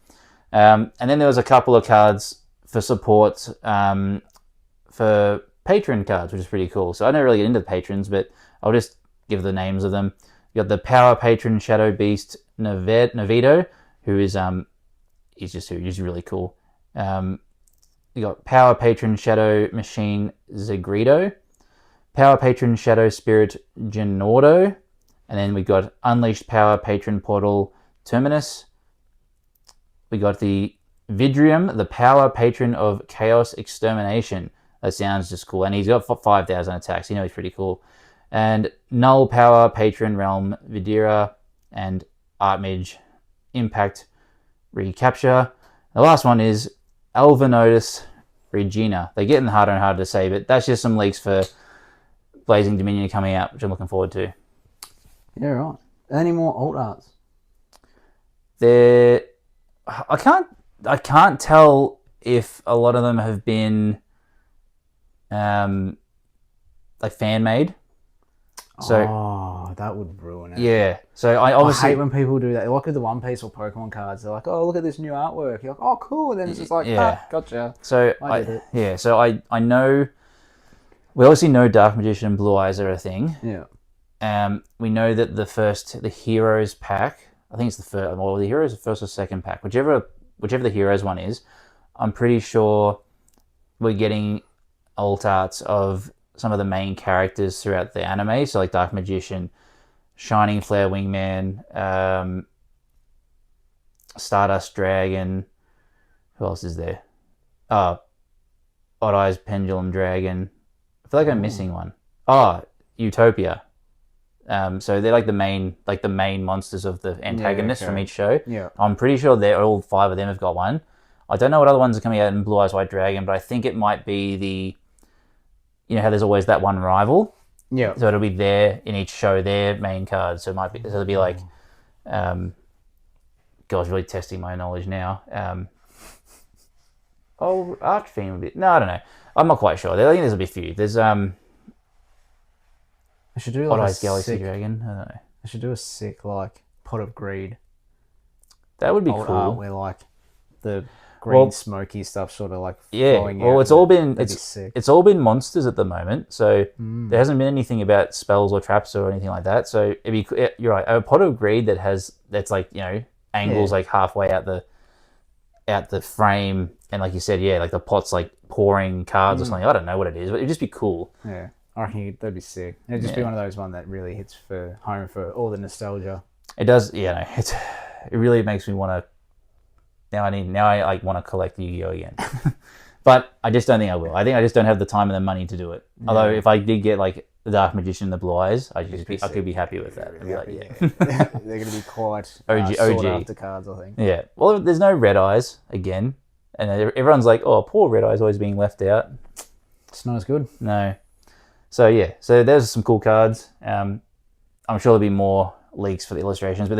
[SPEAKER 1] And then there was a couple of cards for support for patron cards, which is pretty cool. So I don't really get into the patrons, but I'll just give the names of them. You got the Power Patron Shadow Beast Navido, who is he's really cool. You got Power Patron Shadow Machine Zagredo, Power Patron Shadow Spirit Genordo, and then we got Unleashed Power Patron Portal Terminus. We got the Vidrium, the Power Patron of Chaos Extermination. That sounds just cool. And he's got 5,000 attacks. You know he's pretty cool. And Null Power Patron Realm Vidira and Artmage Impact Recapture. The last one is Alvinotus Regina. They're getting harder and harder to say, but that's just some leaks for Blazing Dominion coming out, which I'm looking forward to.
[SPEAKER 2] Yeah, right. Any more alt arts?
[SPEAKER 1] I can't tell if a lot of them have been like fan made. So
[SPEAKER 2] that would ruin it.
[SPEAKER 1] Yeah. So I
[SPEAKER 2] hate when people do that. Like with the One Piece or Pokemon cards, they're like, "Oh, look at this new artwork." You're like, "Oh, cool." And then it's just like, gotcha.
[SPEAKER 1] So I know. We obviously know Dark Magician and Blue Eyes are a thing.
[SPEAKER 2] Yeah.
[SPEAKER 1] we know that the Heroes pack, I think it's the first, well, the Heroes, the first or second pack, whichever the Heroes one is, I'm pretty sure we're getting alt arts of some of the main characters throughout the anime. So like Dark Magician, Shining Flare Wingman, Stardust Dragon. Who else is there? Odd Eyes Pendulum Dragon. I feel like I'm missing one. Utopia. So they're like the main monsters of the antagonists from each show.
[SPEAKER 2] Yeah.
[SPEAKER 1] I'm pretty sure they're all 5 of them have got one. I don't know what other ones are coming out in Blue Eyes White Dragon, but I think it might be how there's always that one rival.
[SPEAKER 2] Yeah.
[SPEAKER 1] So it'll be there in each show, their main card. So it'll be like, gosh, really testing my knowledge now. Archfiend would be, no, I don't know. I'm not quite sure. I think there's a bit few. There's
[SPEAKER 2] I should do like
[SPEAKER 1] Odd Eyes Galaxy Dragon. I don't know.
[SPEAKER 2] I should do a sick like Pot of Greed.
[SPEAKER 1] That would be
[SPEAKER 2] Old
[SPEAKER 1] cool.
[SPEAKER 2] art where like the green smoky stuff sort of like flowing out.
[SPEAKER 1] Well, it's all been
[SPEAKER 2] sick.
[SPEAKER 1] it's all been monsters at the moment, so there hasn't been anything about spells or traps or anything like that. So you're right. A Pot of Greed that's like angles like halfway out the frame, and like you said, like the pot's like pouring cards or something. I don't know what it is, but it'd just be cool.
[SPEAKER 2] Yeah, I reckon that'd be sick. It'd just be one of those that really hits for home for all the nostalgia.
[SPEAKER 1] It does. It really makes me want to. Now I like want to collect Yu-Gi-Oh again, but I just don't think I will. I think I just don't have the time and the money to do it. Yeah. Although if I did get like the Dark Magician and the Blue Eyes, I could be happy with that.
[SPEAKER 2] Really they're going to be quite
[SPEAKER 1] OG
[SPEAKER 2] sought after cards, I think.
[SPEAKER 1] Yeah. Well, there's no Red Eyes again, and everyone's like, "Oh, poor Red Eyes, always being left out."
[SPEAKER 2] It's not as good.
[SPEAKER 1] No. So there's some cool cards. I'm sure there'll be more leaks for the illustrations, but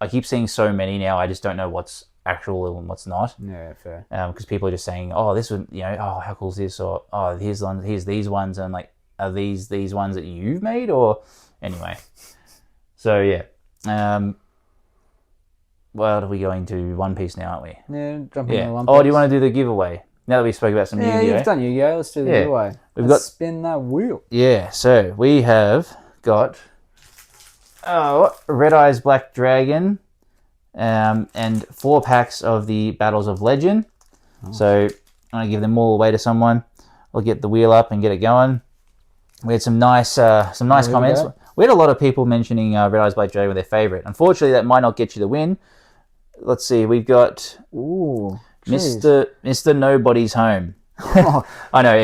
[SPEAKER 1] I keep seeing so many now. I just don't know what's actual and what's not.
[SPEAKER 2] Yeah, fair.
[SPEAKER 1] Because people are just saying, "Oh, this one, how cool is this?" Or, "Oh, here's these ones," and I'm like, are these ones that you've made? Or anyway. So what are we going to One Piece now, aren't we?
[SPEAKER 2] Yeah, jumping into One Piece.
[SPEAKER 1] Oh, do you want to do the giveaway? Now that we spoke about some Yu-Gi-Oh.
[SPEAKER 2] Yeah, you've done Yu-Gi-Oh. Let's do the giveaway. Let's spin that wheel.
[SPEAKER 1] Yeah, so we have got Red Eyes Black Dragon, and 4 packs of the Battles of Legend. Oh. So I'm gonna give them all away to someone. We'll get the wheel up and get it going. We had some nice comments. We had a lot of people mentioning Red Eyes Black Dragon with their favorite. Unfortunately, that might not get you the win. Let's see. We've got Mr. Nobody's Home. I know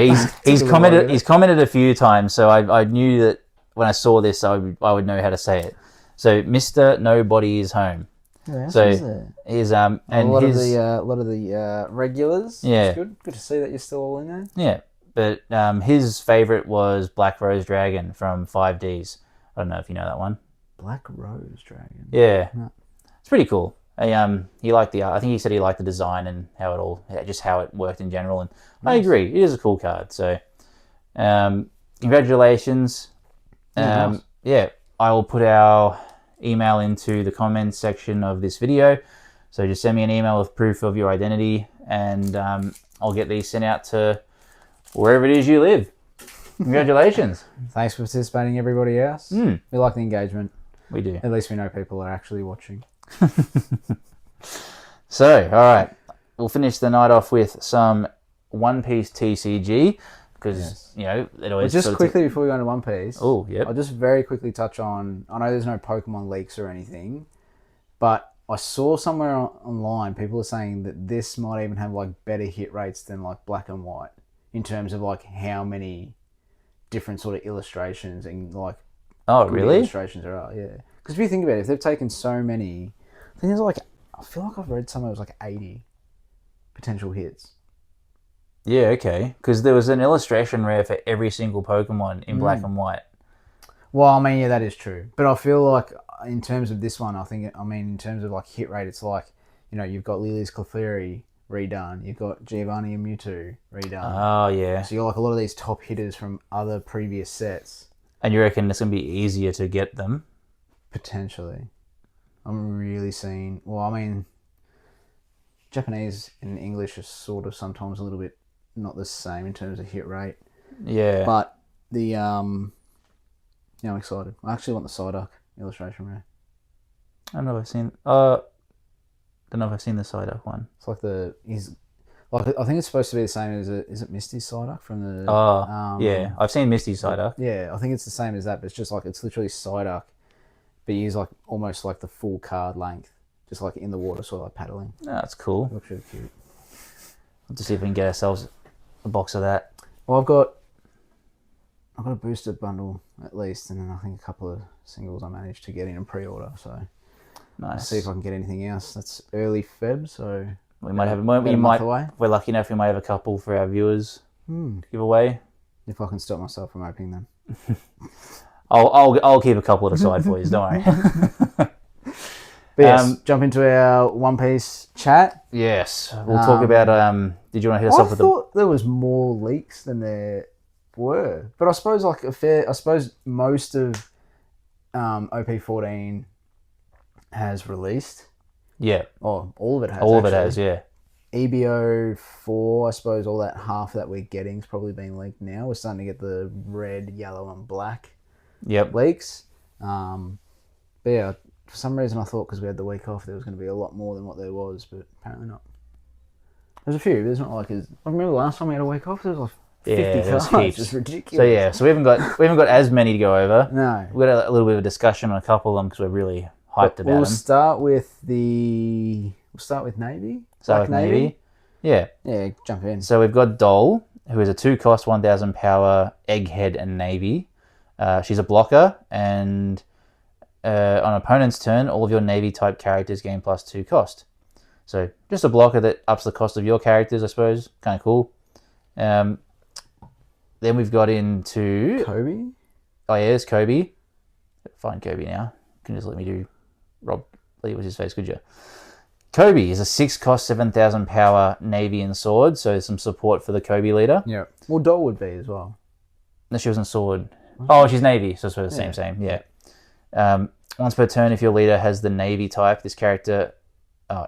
[SPEAKER 1] he's commented. He's commented a few times, so I knew that when I saw this, I would know how to say it. So Mr. Nobody is Home.
[SPEAKER 2] Yeah,
[SPEAKER 1] so he's and
[SPEAKER 2] a lot of the regulars.
[SPEAKER 1] Yeah,
[SPEAKER 2] it's good to see that you're still all in there.
[SPEAKER 1] Yeah, but his favorite was Black Rose Dragon from 5Ds. I don't know if you know that one.
[SPEAKER 2] Black Rose Dragon.
[SPEAKER 1] Yeah, no. It's pretty cool. He liked the art. I think he said he liked the design and how it worked in general. And nice. I agree, it is a cool card. So, congratulations. Nice. Yeah, I will put our email into the comments section of this video. So just send me an email with proof of your identity, and I'll get these sent out to wherever it is you live. Congratulations.
[SPEAKER 2] Thanks for participating, everybody else. We like the engagement.
[SPEAKER 1] We do.
[SPEAKER 2] At least we know people are actually watching.
[SPEAKER 1] So, all right. We'll finish the night off with some One Piece TCG. Because, it always...
[SPEAKER 2] Just quickly before we go into One Piece...
[SPEAKER 1] Oh, yep.
[SPEAKER 2] I'll just very quickly touch on... I know there's no Pokemon leaks or anything, but I saw somewhere online people are saying that this might even have, better hit rates than, Black and White in terms of, how many different sort of illustrations and,
[SPEAKER 1] Oh, really?
[SPEAKER 2] Illustrations there are, yeah. Because if you think about it, if they've taken so many... I think there's, I feel like I've read somewhere it was, 80 potential hits.
[SPEAKER 1] Yeah, okay. Because there was an illustration rare for every single Pokemon in Black and White.
[SPEAKER 2] Well, I mean, yeah, that is true. But I feel like in terms of this one, in terms of hit rate, it's you've got Lily's Clefairy redone. You've got Giovanni and Mewtwo redone.
[SPEAKER 1] Oh, yeah.
[SPEAKER 2] So you're a lot of these top hitters from other previous sets.
[SPEAKER 1] And you reckon it's going to be easier to get them?
[SPEAKER 2] Potentially. I'm really seeing... Well, Japanese and English are sort of sometimes a little bit not the same in terms of hit rate.
[SPEAKER 1] Yeah.
[SPEAKER 2] But the Yeah, I'm excited. I actually want the Psyduck illustration rare.
[SPEAKER 1] I don't know if I've seen. Don't know if I've seen the Psyduck one.
[SPEAKER 2] It's like I think it's supposed to be the same as is it Misty's Psyduck from the.
[SPEAKER 1] Yeah, I've seen Misty's Psyduck.
[SPEAKER 2] Yeah, I think it's the same as that, but it's just like it's literally Psyduck, but you use like almost like the full card length, just like in the water, sort of like paddling.
[SPEAKER 1] Oh, that's cool.
[SPEAKER 2] Looks really cute.
[SPEAKER 1] Let's see if we can get ourselves a box of that.
[SPEAKER 2] Well, I've got a boosted bundle at least, and then I think a couple of singles I managed to get in pre-order. So
[SPEAKER 1] Nice.
[SPEAKER 2] I'll see if I can get anything else. That's early Feb, so
[SPEAKER 1] We might have.
[SPEAKER 2] about a month away.
[SPEAKER 1] If we're lucky enough, we might have a couple for our viewers to give away.
[SPEAKER 2] If I can stop myself from opening them.
[SPEAKER 1] I'll keep a couple at the side for you. Don't worry.
[SPEAKER 2] But yes, jump into our One Piece chat.
[SPEAKER 1] Yes, we'll talk about. Did you want to hit us up with the?
[SPEAKER 2] I thought there was more leaks than there were, but I suppose I suppose most of OP14 has released.
[SPEAKER 1] Yeah,
[SPEAKER 2] Or all of it has.
[SPEAKER 1] all of it has. Yeah.
[SPEAKER 2] EBO 4, I suppose all that half that we're getting is probably being leaked now. We're starting to get the red, yellow, and black
[SPEAKER 1] Yep.
[SPEAKER 2] leaks. But yeah, for some reason I thought because we had the week off there was going to be a lot more than what there was, but apparently not. There's a few. There's not like I remember last time we had a week off. There was like 50
[SPEAKER 1] there was
[SPEAKER 2] cards.
[SPEAKER 1] heaps.
[SPEAKER 2] It's ridiculous.
[SPEAKER 1] So yeah, so we haven't got as many to go over.
[SPEAKER 2] No.
[SPEAKER 1] We've got a little bit of a discussion on a couple of them because we're really hyped about
[SPEAKER 2] We'll
[SPEAKER 1] them.
[SPEAKER 2] start with Navy.
[SPEAKER 1] Start with Navy. Yeah.
[SPEAKER 2] Yeah, jump in.
[SPEAKER 1] So we've got Dole, who is a 2-cost, 1,000 power, Egghead and Navy. She's a blocker, and on opponent's turn, all of your Navy type characters gain +2 cost. So just a blocker that ups the cost of your characters, I suppose. Kind of cool. Then we've got into
[SPEAKER 2] Kobe.
[SPEAKER 1] Oh yeah, there's Kobe. Find Kobe now. You can just let me do Rob Lee was his face, could you? Kobe is a 6-cost, 7,000 power Navy and sword, so some support for the Kobe leader.
[SPEAKER 2] Yeah. Well, Dole would be as well.
[SPEAKER 1] No, she wasn't sword. Oh, she's Navy, so it's sort of the same. Yeah. Once per turn, if your leader has the Navy type, this character.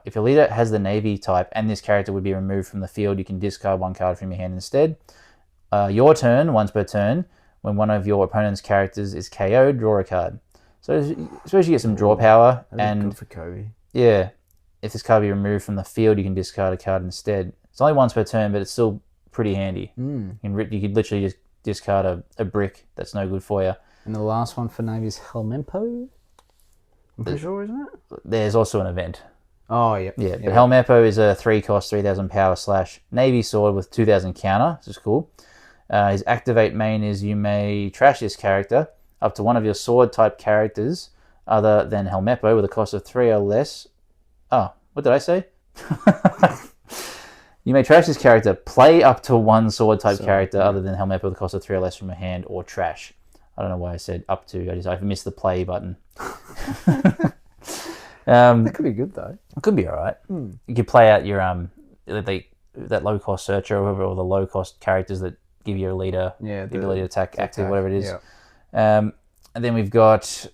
[SPEAKER 1] If your leader has the Navy type and this character would be removed from the field, you can discard 1 card from your hand instead. Your turn, once per turn, when one of your opponent's characters is KO'd, draw a card. So I suppose you get some draw power.
[SPEAKER 2] That'd be good for Kobe.
[SPEAKER 1] Yeah, if this card be removed from the field, you can discard a card instead. It's only once per turn, but it's still pretty handy. You could literally just discard a brick that's no good for you.
[SPEAKER 2] And the last one for Navy is Helmeppo. I'm pretty sure, isn't it?
[SPEAKER 1] There's also an event.
[SPEAKER 2] Oh, yeah.
[SPEAKER 1] Yeah, but Helmeppo is a 3-cost, 3,000 power / Navy sword with 2,000 counter, which is cool. His activate main is you may trash this character up to one of your sword type characters other than Helmeppo with a cost of 3 or less. Oh, what did I say? You may trash this character, play up to one sword type character other than Helmeppo with a cost of 3 or less from your hand, or trash. I don't know why I said up to. I missed the play button.
[SPEAKER 2] That could be good, though.
[SPEAKER 1] It could be all right. You could play out your that low cost searcher or the low cost characters that give your leader the ability to attack, active, whatever it is.
[SPEAKER 2] Yeah.
[SPEAKER 1] And then we've got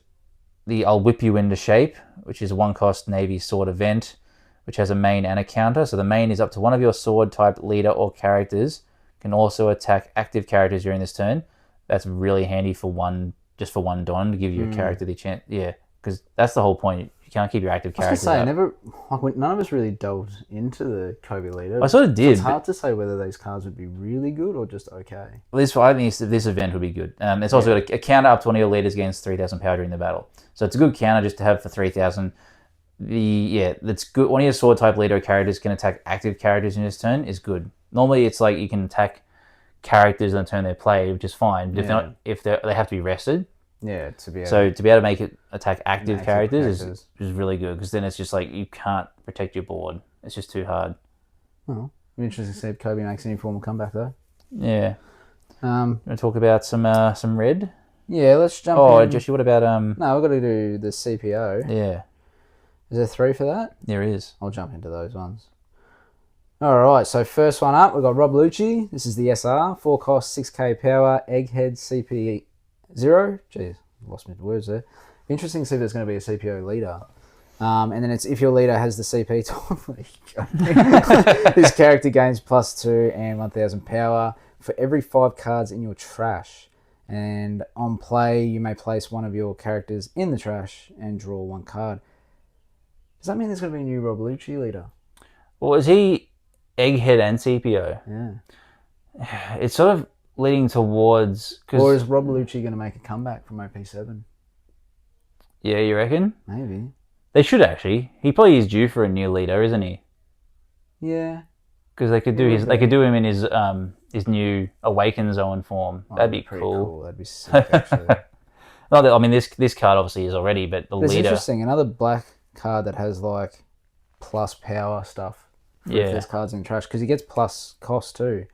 [SPEAKER 1] the I'll Whip You Into Shape, which is a 1-cost Navy sword event, which has a main and a counter. So the main is up to one of your sword type leader or characters can also attack active characters during this turn. That's really handy for one don to give your character the chance. Yeah, because that's the whole point. You can't keep your active characters.
[SPEAKER 2] I was going to say, none of us really delved into the Kobe leader.
[SPEAKER 1] I sort of did.
[SPEAKER 2] It's hard to say whether these cards would be really good or just okay.
[SPEAKER 1] I think this event would be good. It's also got a counter up to one of your leaders gains 3,000 power during the battle. So it's a good counter just to have for 3,000. That's good. One of your sword type leader characters can attack active characters in this turn is good. Normally it's like you can attack characters on the turn they play, which is fine. But if they have to be rested.
[SPEAKER 2] Yeah, to be able
[SPEAKER 1] to make it attack active characters is really good, because then it's just like you can't protect your board. It's just too hard.
[SPEAKER 2] Oh, I'm interested to see if Kobe makes any form of comeback though.
[SPEAKER 1] Yeah. Want to talk about some red?
[SPEAKER 2] Yeah, let's jump in.
[SPEAKER 1] Oh, Jesse, what about
[SPEAKER 2] No, we've got to do the CPO.
[SPEAKER 1] Yeah.
[SPEAKER 2] Is there 3 for that?
[SPEAKER 1] There is.
[SPEAKER 2] I'll jump into those ones. Alright, so first one up, we've got Rob Lucci. This is the SR. 4-cost, 6k power, Egghead, CP 0. Jeez, lost my words there. Interesting to see if there's going to be a CPO leader. And then it's if your leader has the CP type. This character gains +2 and 1,000 power for every 5 cards in your trash. And on play, you may place one of your characters in the trash and draw one card. Does that mean there's going to be a new Rob Lucci leader?
[SPEAKER 1] Well, is he Egghead and CPO?
[SPEAKER 2] Yeah.
[SPEAKER 1] It's sort of leading towards...
[SPEAKER 2] Or is Rob Lucci going to make a comeback from OP7?
[SPEAKER 1] Yeah, you reckon?
[SPEAKER 2] Maybe.
[SPEAKER 1] They should actually. He probably is due for a new leader, isn't he?
[SPEAKER 2] Yeah.
[SPEAKER 1] Because they could do him in his new Awaken Zone form. That'd be
[SPEAKER 2] pretty
[SPEAKER 1] cool.
[SPEAKER 2] That'd be sick, actually.
[SPEAKER 1] I mean, this card obviously is already, but the
[SPEAKER 2] It's
[SPEAKER 1] leader...
[SPEAKER 2] interesting. Another black card that has, like, plus power stuff. If there's cards in the trash. Because he gets plus cost, too.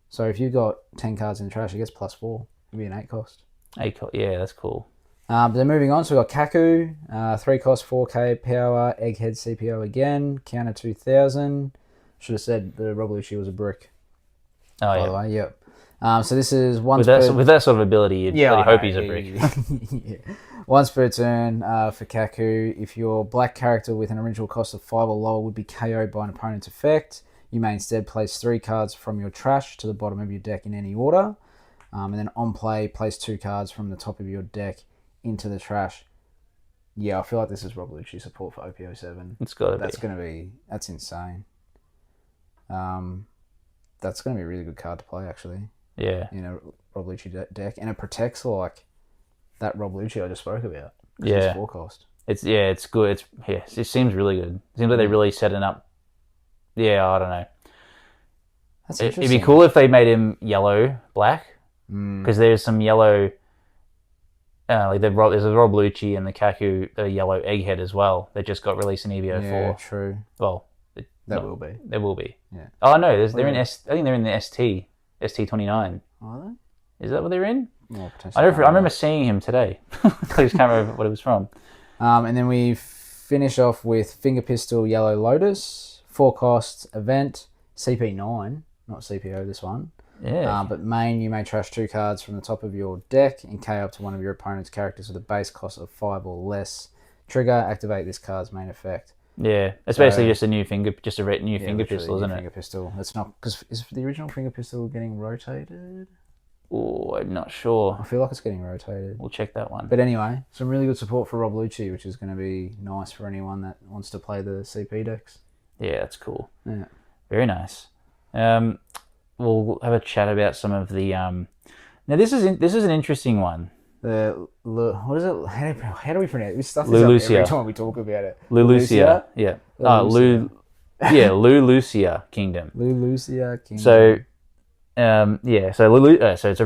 [SPEAKER 2] So if you've got 10 cards in the trash, he gets plus 4. It'd be an 8 cost.
[SPEAKER 1] Yeah, that's cool.
[SPEAKER 2] But then moving on, so we've got Kaku, 3 cost, 4k power, Egghead CPO again, counter 2000. Should have said the Rob Lucci was a brick.
[SPEAKER 1] Oh,
[SPEAKER 2] by the way, yep. So this is once
[SPEAKER 1] with that sort of ability, you'd really hope he's a brick.
[SPEAKER 2] Yeah. Once per turn for Kaku, if your black character with an original cost of 5 or lower would be KO'd by an opponent's effect, you may instead place 3 cards from your trash to the bottom of your deck in any order. And then on play, place 2 cards from the top of your deck into the trash. Yeah, I feel like this is Rob Lucci support for OP07.
[SPEAKER 1] It's got to
[SPEAKER 2] be. That's insane. That's going to be a really good card to play, actually.
[SPEAKER 1] Yeah.
[SPEAKER 2] In a Rob Lucci deck. And it protects, like, that Rob Lucci I just spoke about.
[SPEAKER 1] Yeah.
[SPEAKER 2] It's 4 cost.
[SPEAKER 1] It's good. It seems really good. It seems like they're really setting up. Yeah, I don't know.
[SPEAKER 2] That's interesting.
[SPEAKER 1] It'd be cool if they made him yellow black, because there's some yellow. There's a Rob Lucci and the Kaku, the yellow Egghead as well. They just got released in EVO4.
[SPEAKER 2] Yeah, true.
[SPEAKER 1] Well,
[SPEAKER 2] will be.
[SPEAKER 1] There will be.
[SPEAKER 2] Yeah.
[SPEAKER 1] Oh no, they're in I think they're in the ST29.
[SPEAKER 2] Are they?
[SPEAKER 1] Is that what they're in?
[SPEAKER 2] Well, potentially.
[SPEAKER 1] I remember seeing him today. I just can't remember what it was from.
[SPEAKER 2] And then we finish off with Finger Pistol Yellow Lotus, 4 cost event, CP9, not CPO this one.
[SPEAKER 1] Yeah.
[SPEAKER 2] But main, you may trash 2 cards from the top of your deck and KO up to one of your opponent's characters with a base cost of 5 or less. Trigger, activate this card's main effect.
[SPEAKER 1] Yeah, it's basically just a new finger pistol, isn't it?
[SPEAKER 2] Finger Pistol. It's not, because is the original Finger Pistol getting rotated?
[SPEAKER 1] Oh, I'm not sure.
[SPEAKER 2] I feel like it's getting rotated.
[SPEAKER 1] We'll check that one.
[SPEAKER 2] But anyway, some really good support for Rob Lucci, which is going to be nice for anyone that wants to play the CP decks.
[SPEAKER 1] Yeah, that's cool.
[SPEAKER 2] Yeah,
[SPEAKER 1] very nice. We'll have a chat about some of the. Now this is an interesting one.
[SPEAKER 2] What is it? How do we pronounce it? We stuff this
[SPEAKER 1] Lulusia.
[SPEAKER 2] up every time we talk about it.
[SPEAKER 1] Lulusia, yeah. Lulusia Kingdom.
[SPEAKER 2] Lulusia Kingdom.
[SPEAKER 1] So, so it's a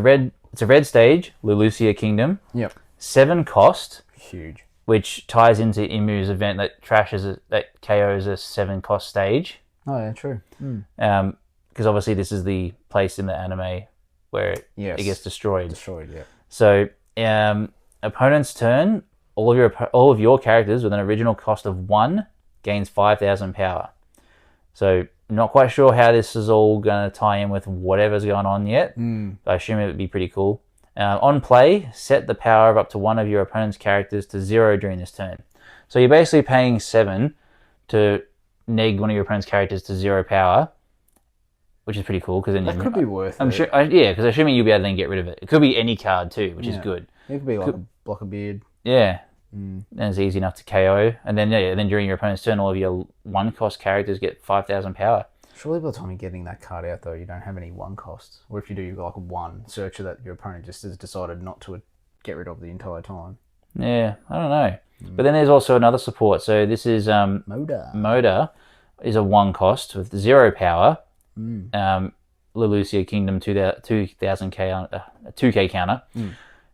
[SPEAKER 1] red stage, Lulusia Kingdom.
[SPEAKER 2] Yep.
[SPEAKER 1] 7 cost.
[SPEAKER 2] Huge.
[SPEAKER 1] Which ties into Imu's event that that KOs a 7 cost stage.
[SPEAKER 2] Oh yeah, true.
[SPEAKER 1] Because obviously this is the place in the anime where it gets destroyed.
[SPEAKER 2] Destroyed, yeah.
[SPEAKER 1] So, opponent's turn, all of your characters with an original cost of 1 gains 5,000 power. So, not quite sure how this is all going to tie in with whatever's going on yet. But I assume it would be pretty cool. On play, set the power of up to one of your opponent's characters to 0 during this turn. So you're basically paying 7 to neg one of your opponent's characters to 0 power, which is pretty cool. Because then
[SPEAKER 2] that could be worth it.
[SPEAKER 1] Sure, because assuming you'll be able to then get rid of it. It could be any card too, which is good.
[SPEAKER 2] It could be like a block of beard.
[SPEAKER 1] Yeah. And it's easy enough to KO. And then then during your opponent's turn, all of your 1 cost characters get 5,000 power.
[SPEAKER 2] Surely by the time you're getting that card out, though, you don't have any 1 costs. Or if you do, you've got like a 1 searcher that your opponent just has decided not to get rid of the entire time.
[SPEAKER 1] Yeah, I don't know. But then there's also another support. So this is
[SPEAKER 2] Moda.
[SPEAKER 1] Moda is a 1 cost with 0 power. Lulusia Kingdom 2K counter.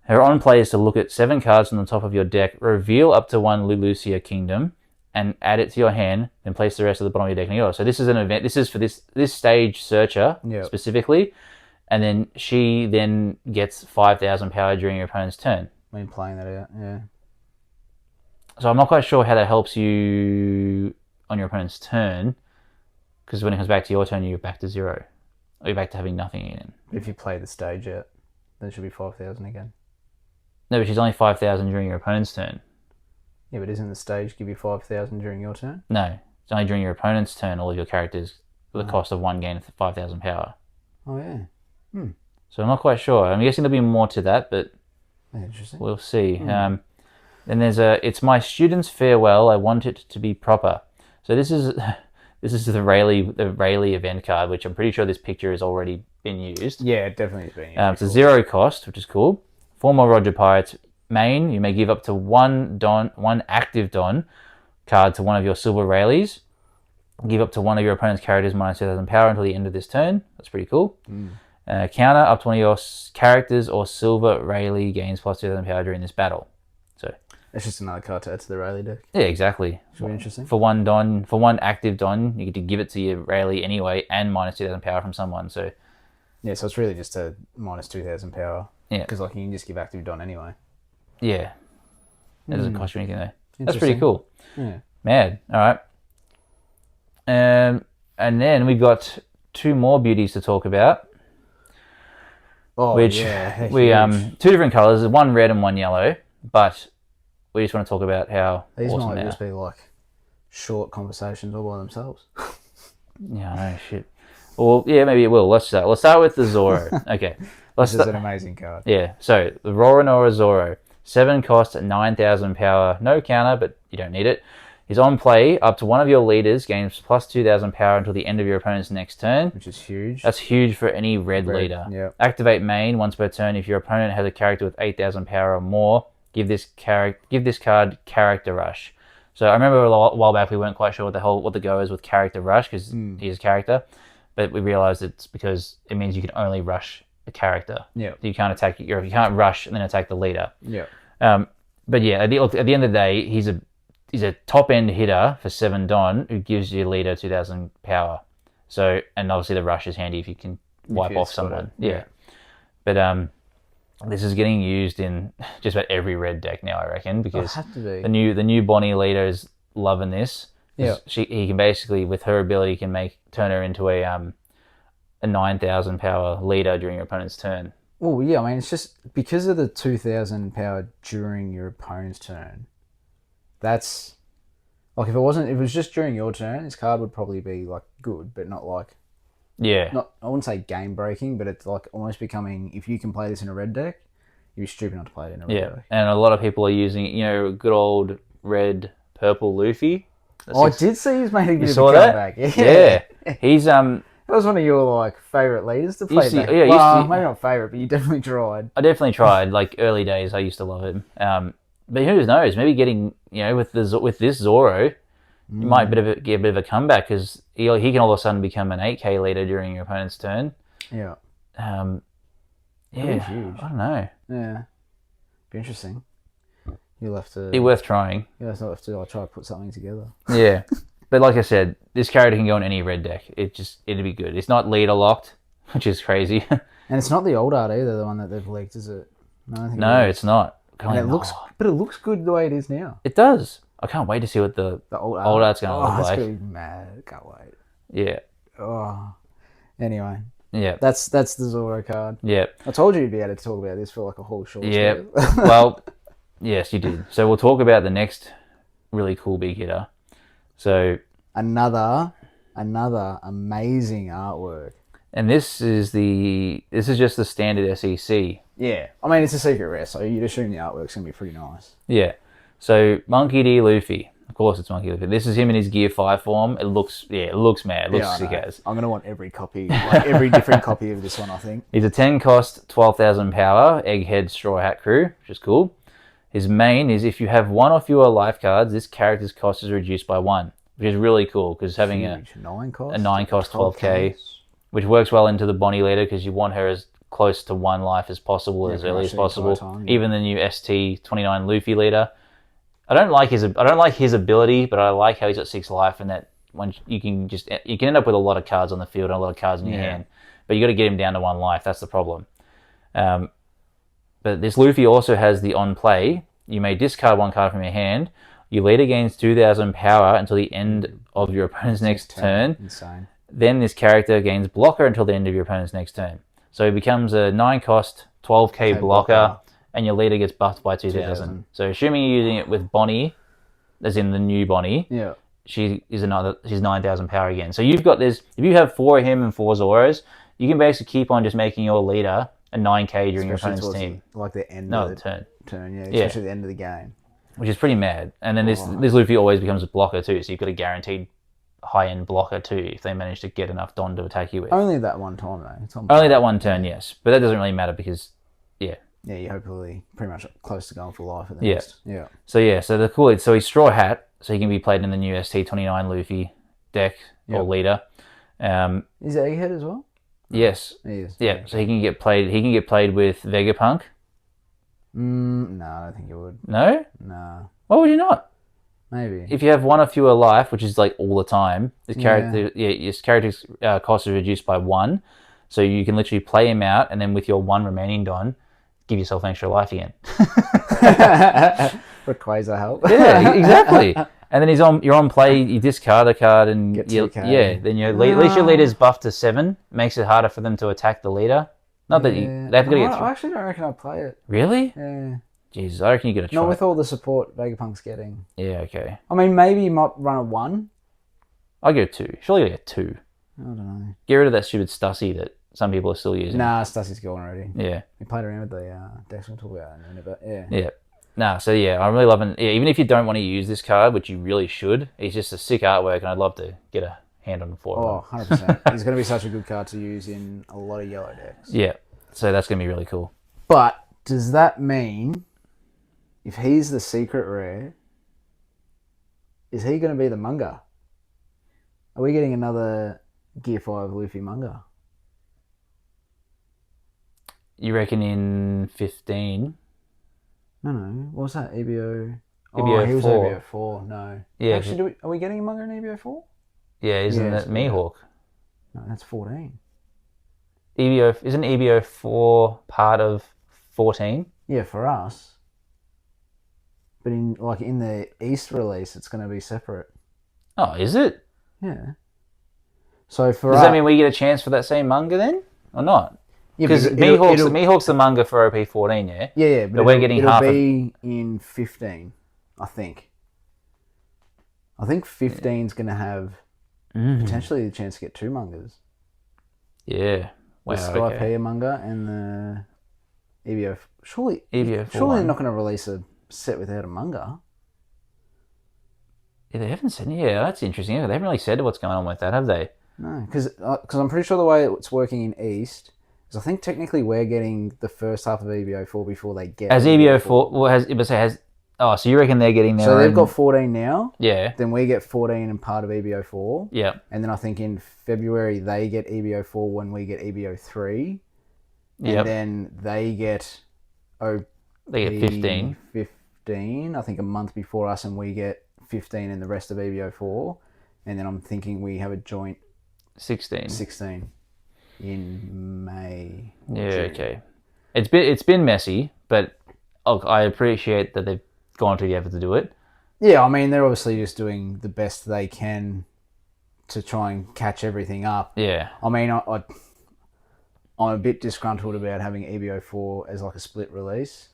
[SPEAKER 1] Her on play is to look at 7 cards on the top of your deck, reveal up to 1 Lulusia Kingdom, and add it to your hand, then place the rest of the bottom of your deck in yours. So this is an event. This is for this stage searcher specifically, and then she then gets 5,000 power during your opponent's turn.
[SPEAKER 2] When playing that out, yeah.
[SPEAKER 1] So I'm not quite sure how that helps you on your opponent's turn, because when it comes back to your turn, you're back to 0, or you're back to having nothing in.
[SPEAKER 2] If you play the stage out, then it should be 5,000 again.
[SPEAKER 1] No, but she's only 5,000 during your opponent's turn.
[SPEAKER 2] Yeah, but isn't the stage give you 5,000 during your turn?
[SPEAKER 1] No, it's only during your opponent's turn. All of your characters with a cost of 1 gain 5,000 power.
[SPEAKER 2] Oh yeah.
[SPEAKER 1] So I'm not quite sure. I'm guessing there'll be more to that, but
[SPEAKER 2] Interesting.
[SPEAKER 1] we'll see. Then there's it's my student's farewell. I want it to be proper. So this is this is the Rayleigh event card, which I'm pretty sure this picture has already been used.
[SPEAKER 2] Yeah, it definitely has been used.
[SPEAKER 1] It's a 0 cost, which is cool. Former Roger Pirates main, you may give up to one active Don card to one of your silver Rayleighs. Give up to one of your opponent's characters minus 2,000 power until the end of this turn. That's pretty cool. Counter up to one of your characters or silver Rayleigh gains plus 2,000 power during this battle. So
[SPEAKER 2] it's just another card to add to the Rayleigh deck.
[SPEAKER 1] yeah, exactly.
[SPEAKER 2] Should be interesting.
[SPEAKER 1] For one active Don, you get to give it to your Rayleigh anyway, and minus 2,000 power from someone. So
[SPEAKER 2] yeah, so it's really just a minus 2,000 power.
[SPEAKER 1] Yeah,
[SPEAKER 2] because like you can just give active Don anyway.
[SPEAKER 1] Yeah, it doesn't cost you anything though. That's pretty cool.
[SPEAKER 2] Yeah,
[SPEAKER 1] mad. All right. And then we've got two more beauties to talk about.
[SPEAKER 2] Oh,
[SPEAKER 1] which
[SPEAKER 2] yeah,
[SPEAKER 1] we two different colors, one red and one yellow, but we just want to talk about how
[SPEAKER 2] these
[SPEAKER 1] awesome
[SPEAKER 2] might
[SPEAKER 1] they
[SPEAKER 2] just
[SPEAKER 1] are.
[SPEAKER 2] be like short conversations all by themselves.
[SPEAKER 1] Yeah, I know, shit. Well, yeah, maybe it will. Let's start with the Zoro. Okay,
[SPEAKER 2] This is an amazing card.
[SPEAKER 1] Yeah, so the Roronoa Zoro, 7 cost, 9,000 power, no counter, but you don't need it. Is on play. Up to one of your leaders gains plus 2,000 power until the end of your opponent's next turn.
[SPEAKER 2] Which is huge.
[SPEAKER 1] That's huge for any red leader.
[SPEAKER 2] Yep.
[SPEAKER 1] Activate main once per turn. If your opponent has a character with 8,000 power or more, give this card Character Rush. So I remember a while back we weren't quite sure what the go is with Character Rush because he's a character, but we realized it's because it means you can only rush a character.
[SPEAKER 2] Yeah.
[SPEAKER 1] You can't attack you can't rush and then attack the leader.
[SPEAKER 2] Yeah.
[SPEAKER 1] But yeah, at the end of the day, he's a top end hitter for 7 Don who gives your leader 2,000 power. So, and obviously the rush is handy if you can wipe off someone. Yeah. But this is getting used in just about every red deck now, I reckon, because the new Bonnie leader is loving this.
[SPEAKER 2] Yeah.
[SPEAKER 1] He can basically, with her ability, turn her into a 9,000 power leader during your opponent's turn.
[SPEAKER 2] Well, yeah, I mean, it's just because of the 2,000 power during your opponent's turn. That's like if it was just during your turn, this card would probably be like good, but not like I wouldn't say game breaking, but it's like almost becoming if you can play this in a red deck, you'd be stupid not to play it in a red deck.
[SPEAKER 1] And a lot of people are using good old red purple Luffy.
[SPEAKER 2] I did see he's made a bit of a
[SPEAKER 1] comeback.
[SPEAKER 2] Yeah.
[SPEAKER 1] He's
[SPEAKER 2] That was one of your like favorite leaders to play. Maybe not favorite, but you definitely tried.
[SPEAKER 1] I definitely tried. Like early days, I used to love him. But who knows? Maybe getting with this Zoro, you might get a bit of a comeback because he can all of a sudden become an 8K leader during your opponent's turn.
[SPEAKER 2] Yeah.
[SPEAKER 1] Yeah.
[SPEAKER 2] Huge.
[SPEAKER 1] I don't know.
[SPEAKER 2] Yeah. Be interesting. You'll have to.
[SPEAKER 1] Be worth trying.
[SPEAKER 2] You'll have to try to put something together.
[SPEAKER 1] Yeah. But like I said, this character can go in any red deck. It'd be good. It's not leader locked, which is crazy.
[SPEAKER 2] And it's not the old art either, the one that they've leaked, is it?
[SPEAKER 1] No, it's not.
[SPEAKER 2] And it looks good the way it is now.
[SPEAKER 1] It does. I can't wait to see what the
[SPEAKER 2] old
[SPEAKER 1] art's going to look like.
[SPEAKER 2] It's going to be mad. Can't wait.
[SPEAKER 1] Yeah.
[SPEAKER 2] Oh. Anyway.
[SPEAKER 1] Yeah.
[SPEAKER 2] That's the Zoro card.
[SPEAKER 1] Yeah.
[SPEAKER 2] I told you you'd be able to talk about this for like a whole short
[SPEAKER 1] Yeah. Well, yes, you did. So we'll talk about the next really cool big hitter. So
[SPEAKER 2] another amazing artwork.
[SPEAKER 1] And this is just the standard SEC.
[SPEAKER 2] Yeah. I mean, it's a secret rare, so you'd assume the artwork's going to be pretty nice.
[SPEAKER 1] Yeah. So, Monkey D. Luffy. Of course it's Monkey Luffy. This is him in his Gear 5 form. It looks mad. It looks sick as.
[SPEAKER 2] I'm going to want every copy, like every different copy of this one, I think.
[SPEAKER 1] He's a 10 cost, 12,000 power, Egghead Straw Hat Crew, which is cool. His main is if you have one or fewer life cards, this character's cost is reduced by 1, which is really cool because having a 9 cost 12k, which works well into the Bonnie leader because you want her as close to 1 life as possible, as early as possible. Even the new ST29 Luffy leader. I don't like his ability, but I like how he's got 6 life, and that when you can end up with a lot of cards on the field and a lot of cards in your hand, but you got to get him down to 1 life. That's the problem. But this Luffy also has the on play. You may discard 1 card from your hand. Your leader gains 2,000 power until the end of your opponent's next turn.
[SPEAKER 2] Insane.
[SPEAKER 1] Then this character gains blocker until the end of your opponent's next turn. So he becomes a 9 cost, 12k blocker, and your leader gets buffed by 2,000. So assuming you're using it with Bonnie, as in the new Bonnie, she's 9,000 power again. So you've got this. If you have 4 of him and 4 Zoros, you can basically keep on just making your leader a 9k during your
[SPEAKER 2] Especially
[SPEAKER 1] opponent's
[SPEAKER 2] towards
[SPEAKER 1] team.
[SPEAKER 2] like the end
[SPEAKER 1] No,
[SPEAKER 2] of
[SPEAKER 1] the
[SPEAKER 2] the
[SPEAKER 1] turn.
[SPEAKER 2] turn, yeah,
[SPEAKER 1] Yeah.
[SPEAKER 2] especially the end of the game.
[SPEAKER 1] Which is pretty mad. And then this Luffy always becomes a blocker too, so you've got a guaranteed high-end blocker too if they manage to get enough Don to attack you with.
[SPEAKER 2] Only that one time though. It's on
[SPEAKER 1] Only that one turn, yes. But that doesn't really matter because,
[SPEAKER 2] yeah, you're hopefully pretty much close to going for life at the
[SPEAKER 1] Yeah.
[SPEAKER 2] next. Yeah.
[SPEAKER 1] So the cool. So he's Straw Hat, so he can be played in the new ST29 Luffy deck or leader.
[SPEAKER 2] Is it Egghead as well?
[SPEAKER 1] Yes.
[SPEAKER 2] He is.
[SPEAKER 1] Yeah. So he can get played. He can get played with Vegapunk.
[SPEAKER 2] No, I don't think it would.
[SPEAKER 1] No.
[SPEAKER 2] No,
[SPEAKER 1] Why would you not?
[SPEAKER 2] maybe.
[SPEAKER 1] If you have one or fewer life, which is like all the time, his character's cost is reduced by 1, so you can literally play him out, and then with your 1 remaining Don, give yourself an extra life again.
[SPEAKER 2] For Quasar help.
[SPEAKER 1] Yeah, exactly. And then you're on play. You discard a card, and
[SPEAKER 2] Get
[SPEAKER 1] you,
[SPEAKER 2] 2K.
[SPEAKER 1] then at least your leader's buffed to 7. Makes it harder for them to attack the leader. Not that they've got to get through.
[SPEAKER 2] I actually don't reckon I'd play it.
[SPEAKER 1] Really?
[SPEAKER 2] Yeah.
[SPEAKER 1] Jesus, I reckon you got to try.
[SPEAKER 2] Not with all the support Vegapunk's getting.
[SPEAKER 1] Yeah, okay.
[SPEAKER 2] I mean, maybe you might run a 1.
[SPEAKER 1] I'll go 2. Surely you get 2.
[SPEAKER 2] I don't know.
[SPEAKER 1] Get rid of that stupid Stussy that some people are still using.
[SPEAKER 2] Nah, Stassy's gone already.
[SPEAKER 1] Yeah.
[SPEAKER 2] We played around with the decks. We'll talk about it in a minute, but yeah.
[SPEAKER 1] Yeah. Nah, so yeah, I'm really loving. Yeah, even if you don't want to use this card, which you really should, it's just a sick artwork, and I'd love to get a hand on the floor.
[SPEAKER 2] Oh, 100%. He's going to be such a good card to use in a lot of yellow decks.
[SPEAKER 1] Yeah. So that's gonna be really cool.
[SPEAKER 2] But does that mean if he's the secret rare, is he going to be the Manga? Are we getting another Gear 5 Luffy Manga?
[SPEAKER 1] You reckon in 15?
[SPEAKER 2] No. What was that? EBO?
[SPEAKER 1] EBO
[SPEAKER 2] Oh, he was
[SPEAKER 1] 4.
[SPEAKER 2] EBO 4. No.
[SPEAKER 1] Yeah.
[SPEAKER 2] Actually, are we getting a Manga in EBO 4?
[SPEAKER 1] Yeah, isn't
[SPEAKER 2] Yeah,
[SPEAKER 1] it Mihawk?
[SPEAKER 2] No, that's 14.
[SPEAKER 1] Isn't EBO 4 part of 14?
[SPEAKER 2] Yeah, for us. But in the East release, it's going to be separate.
[SPEAKER 1] Oh, is it?
[SPEAKER 2] Yeah. So for
[SPEAKER 1] Does
[SPEAKER 2] us,
[SPEAKER 1] that mean we get a chance for that same manga then, or not?
[SPEAKER 2] yeah,
[SPEAKER 1] Because
[SPEAKER 2] it'll-
[SPEAKER 1] Mihawk's the manga for OP14, yeah.
[SPEAKER 2] Yeah,
[SPEAKER 1] But we're getting
[SPEAKER 2] it'll
[SPEAKER 1] half
[SPEAKER 2] be in 15, I think. I think 15's going to have potentially the chance to get 2 mangas.
[SPEAKER 1] Yeah. Wow.
[SPEAKER 2] The Skypiea manga and the EBO. Surely
[SPEAKER 1] EBO 4
[SPEAKER 2] they're not going to release a set without a manga.
[SPEAKER 1] Yeah, they haven't said. Yeah, that's interesting. They haven't really said what's going on with that, have they?
[SPEAKER 2] No, because I'm pretty sure the way it's working in East is I think technically we're getting the first half of EBO 4 before they get.
[SPEAKER 1] As EBO 4, has. Oh, so you reckon they're getting their
[SPEAKER 2] So
[SPEAKER 1] own...
[SPEAKER 2] they've got 14 now.
[SPEAKER 1] Yeah.
[SPEAKER 2] Then we get 14 and part of EBO 4.
[SPEAKER 1] Yeah.
[SPEAKER 2] And then I think in February they get EBO 4 when we get EBO 3. And
[SPEAKER 1] Yep.
[SPEAKER 2] then they get
[SPEAKER 1] They get 15.
[SPEAKER 2] 15, I think a month before us, and we get 15 in the rest of EBO 4. And then I'm thinking we have a joint
[SPEAKER 1] 16.
[SPEAKER 2] 16 in May.
[SPEAKER 1] Yeah,
[SPEAKER 2] June.
[SPEAKER 1] okay. It's been messy, but I appreciate that they've gone to the effort to do it.
[SPEAKER 2] Yeah, I mean, they're obviously just doing the best they can to try and catch everything up.
[SPEAKER 1] Yeah.
[SPEAKER 2] I mean, I'm a bit disgruntled about having EBO 4 as like a split release.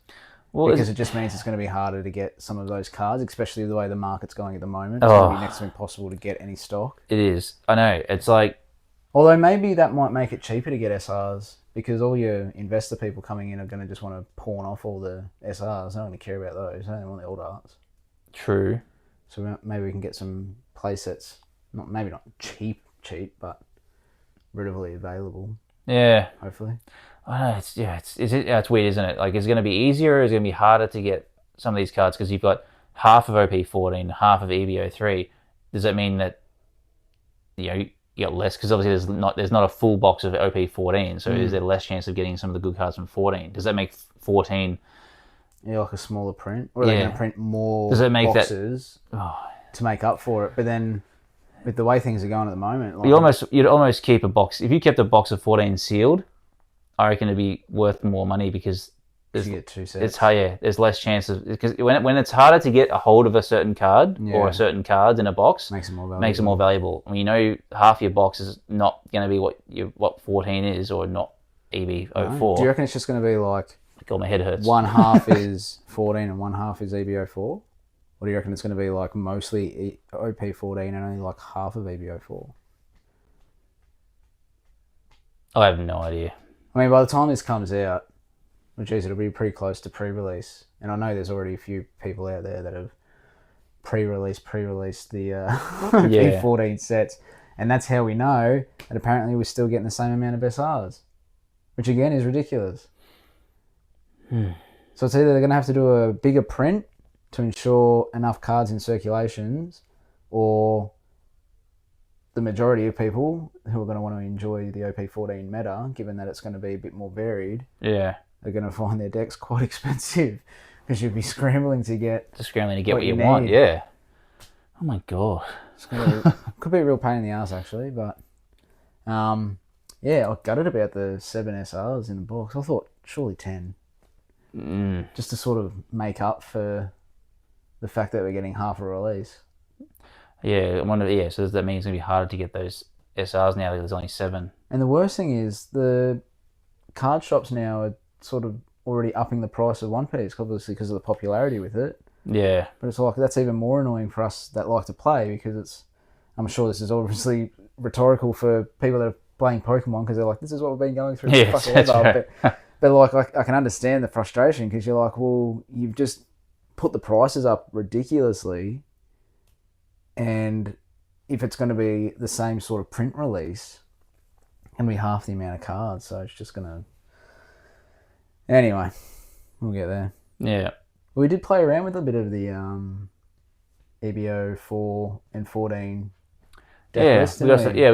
[SPEAKER 1] Well,
[SPEAKER 2] Because it just means it's going to be harder to get some of those cards, especially the way the market's going at the moment. It's going to be next to impossible to get any stock.
[SPEAKER 1] it is. I know. It's like...
[SPEAKER 2] Although maybe that might make it cheaper to get SRs, because all your investor people coming in are going to just want to pawn off all the SRs. They don't really care about those. They only want the old arts.
[SPEAKER 1] True.
[SPEAKER 2] So maybe we can get some play sets, maybe not cheap, but readily available,
[SPEAKER 1] Yeah.
[SPEAKER 2] hopefully.
[SPEAKER 1] I know. It's weird, isn't it? Like, it's going to be easier or it's going to be harder to get some of these cards because you've got half of OP14, half of EBO 3. Does that mean that, you get less? Because obviously there's not a full box of OP14, so is there less chance of getting some of the good cards from 14? Does that make 14...
[SPEAKER 2] Yeah, like a smaller print, or are they going to print more
[SPEAKER 1] Does it make
[SPEAKER 2] boxes to make up for it? But then, with the way things are going at the moment, like,
[SPEAKER 1] you'd almost keep a box. If you kept a box of 14 sealed, I reckon it'd be worth more money because
[SPEAKER 2] you get 2 sets.
[SPEAKER 1] it's higher. There's less chance of, because when it's harder to get a hold of a certain card or a certain cards in a box,
[SPEAKER 2] makes it more valuable.
[SPEAKER 1] makes it more valuable. I mean, half your box is not going to be what 14 is, or not EB04.
[SPEAKER 2] Do you reckon it's just going to be like
[SPEAKER 1] God, my head hurts.
[SPEAKER 2] one half is 14 and one half is EBO4? Or do you reckon it's going to be like mostly OP14 and only like half of EBO4?
[SPEAKER 1] I have no idea.
[SPEAKER 2] I mean, by the time this comes out, which is it'll be pretty close to pre-release, and I know there's already a few people out there that have pre-released the P14 sets, and that's how we know that apparently we're still getting the same amount of SRs, which again is ridiculous. So it's either they're going to have to do a bigger print to ensure enough cards in circulations, or the majority of people who are going to want to enjoy the OP14 meta, given that it's going to be a bit more varied,
[SPEAKER 1] Yeah.
[SPEAKER 2] are going to find their decks quite expensive because you'd be scrambling to get
[SPEAKER 1] what you want. Yeah. Oh my god.
[SPEAKER 2] Could be a real pain in the ass actually, but yeah, I gutted about the 7 SRs in the box. I thought surely 10, just to sort of make up for the fact that we're getting half a release.
[SPEAKER 1] Yeah, I wonder. Yeah, so that means it's gonna be harder to get those SRs now. There's only 7.
[SPEAKER 2] And the worst thing is the card shops now are sort of already upping the price of One Piece, obviously because of the popularity with it.
[SPEAKER 1] Yeah.
[SPEAKER 2] But it's like that's even more annoying for us that like to play, because it's. I'm sure this is obviously rhetorical for people that are playing Pokemon, because they're like, this is what we've been going through fucking ever. Right. But like I can understand the frustration, because you're like, well, you've just put the prices up ridiculously, and if it's going to be the same sort of print release, it's going to be half the amount of cards, so it's just going to... Anyway, we'll get there.
[SPEAKER 1] Yeah.
[SPEAKER 2] We did play around with a bit of the EBO 4 and 14 deck list,
[SPEAKER 1] we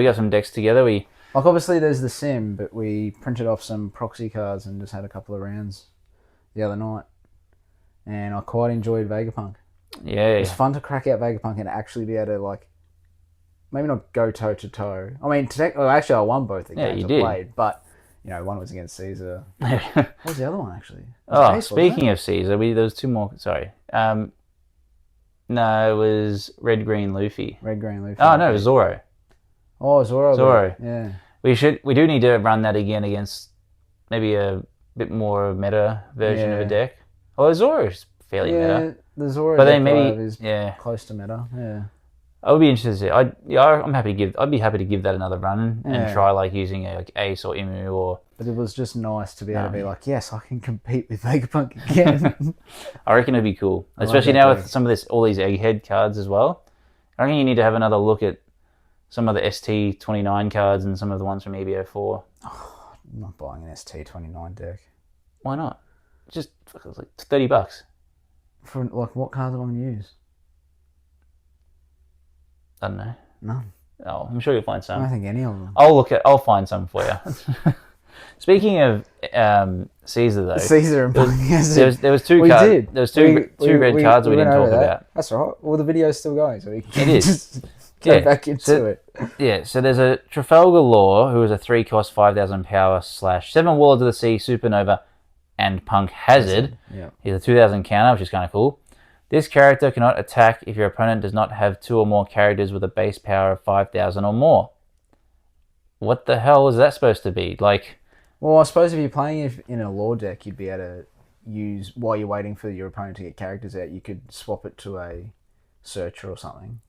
[SPEAKER 1] got some decks together.
[SPEAKER 2] Like, obviously there's the sim, but we printed off some proxy cards and just had a couple of rounds the other night, and I quite enjoyed Vegapunk.
[SPEAKER 1] Yeah.
[SPEAKER 2] It's fun to crack out Vegapunk and actually be able to, like, maybe not go toe to toe. I mean, actually I won both the games I played, but you know, one was against Caesar. What was the other one actually?
[SPEAKER 1] Speaking of Caesar, there was 2 more. Sorry. No, it was Red Green Luffy. Oh no, it was Zoro.
[SPEAKER 2] Oh, Zoro. Yeah.
[SPEAKER 1] We do need to run that again against maybe a bit more meta version of a deck. Although Zoro's fairly meta.
[SPEAKER 2] The Zoro
[SPEAKER 1] but
[SPEAKER 2] deck
[SPEAKER 1] then maybe
[SPEAKER 2] is close to meta. Yeah.
[SPEAKER 1] I would be interested. I'd be happy to give that another run and try like using like Ace or Imu or.
[SPEAKER 2] But it was just nice to be able to be like, yes, I can compete with Vegapunk again.
[SPEAKER 1] I reckon it'd be cool, especially now with some of all these Egghead cards as well. I reckon you need to have another look at some of the ST29 cards and some of the ones from EBO 4.
[SPEAKER 2] Oh, I'm not buying an ST29 deck.
[SPEAKER 1] Why not? Just like $30.
[SPEAKER 2] For like, what cards am I going to use?
[SPEAKER 1] I don't know.
[SPEAKER 2] None.
[SPEAKER 1] Oh, I'm sure you'll find some.
[SPEAKER 2] I don't think any of them.
[SPEAKER 1] I'll find some for you. Speaking of Caesar, though,
[SPEAKER 2] Caesar and
[SPEAKER 1] there was 2 cards. There was two red cards that we didn't talk about.
[SPEAKER 2] That's all right. Well, the video's still going, so we can
[SPEAKER 1] just
[SPEAKER 2] go back into it.
[SPEAKER 1] Yeah. So there's a Trafalgar Law, who is a 3-cost 5,000 power / 7 Warlords of the Sea Supernova and Punk Hazard.
[SPEAKER 2] Yeah.
[SPEAKER 1] He's a 2,000 counter, which is kind of cool. This character cannot attack if your opponent does not have 2 or more characters with a base power of 5,000 or more. What the hell is that supposed to be? Like,
[SPEAKER 2] well, I suppose if you're playing in a lore deck, you'd be able to use, while you're waiting for your opponent to get characters out, you could swap it to a searcher or something.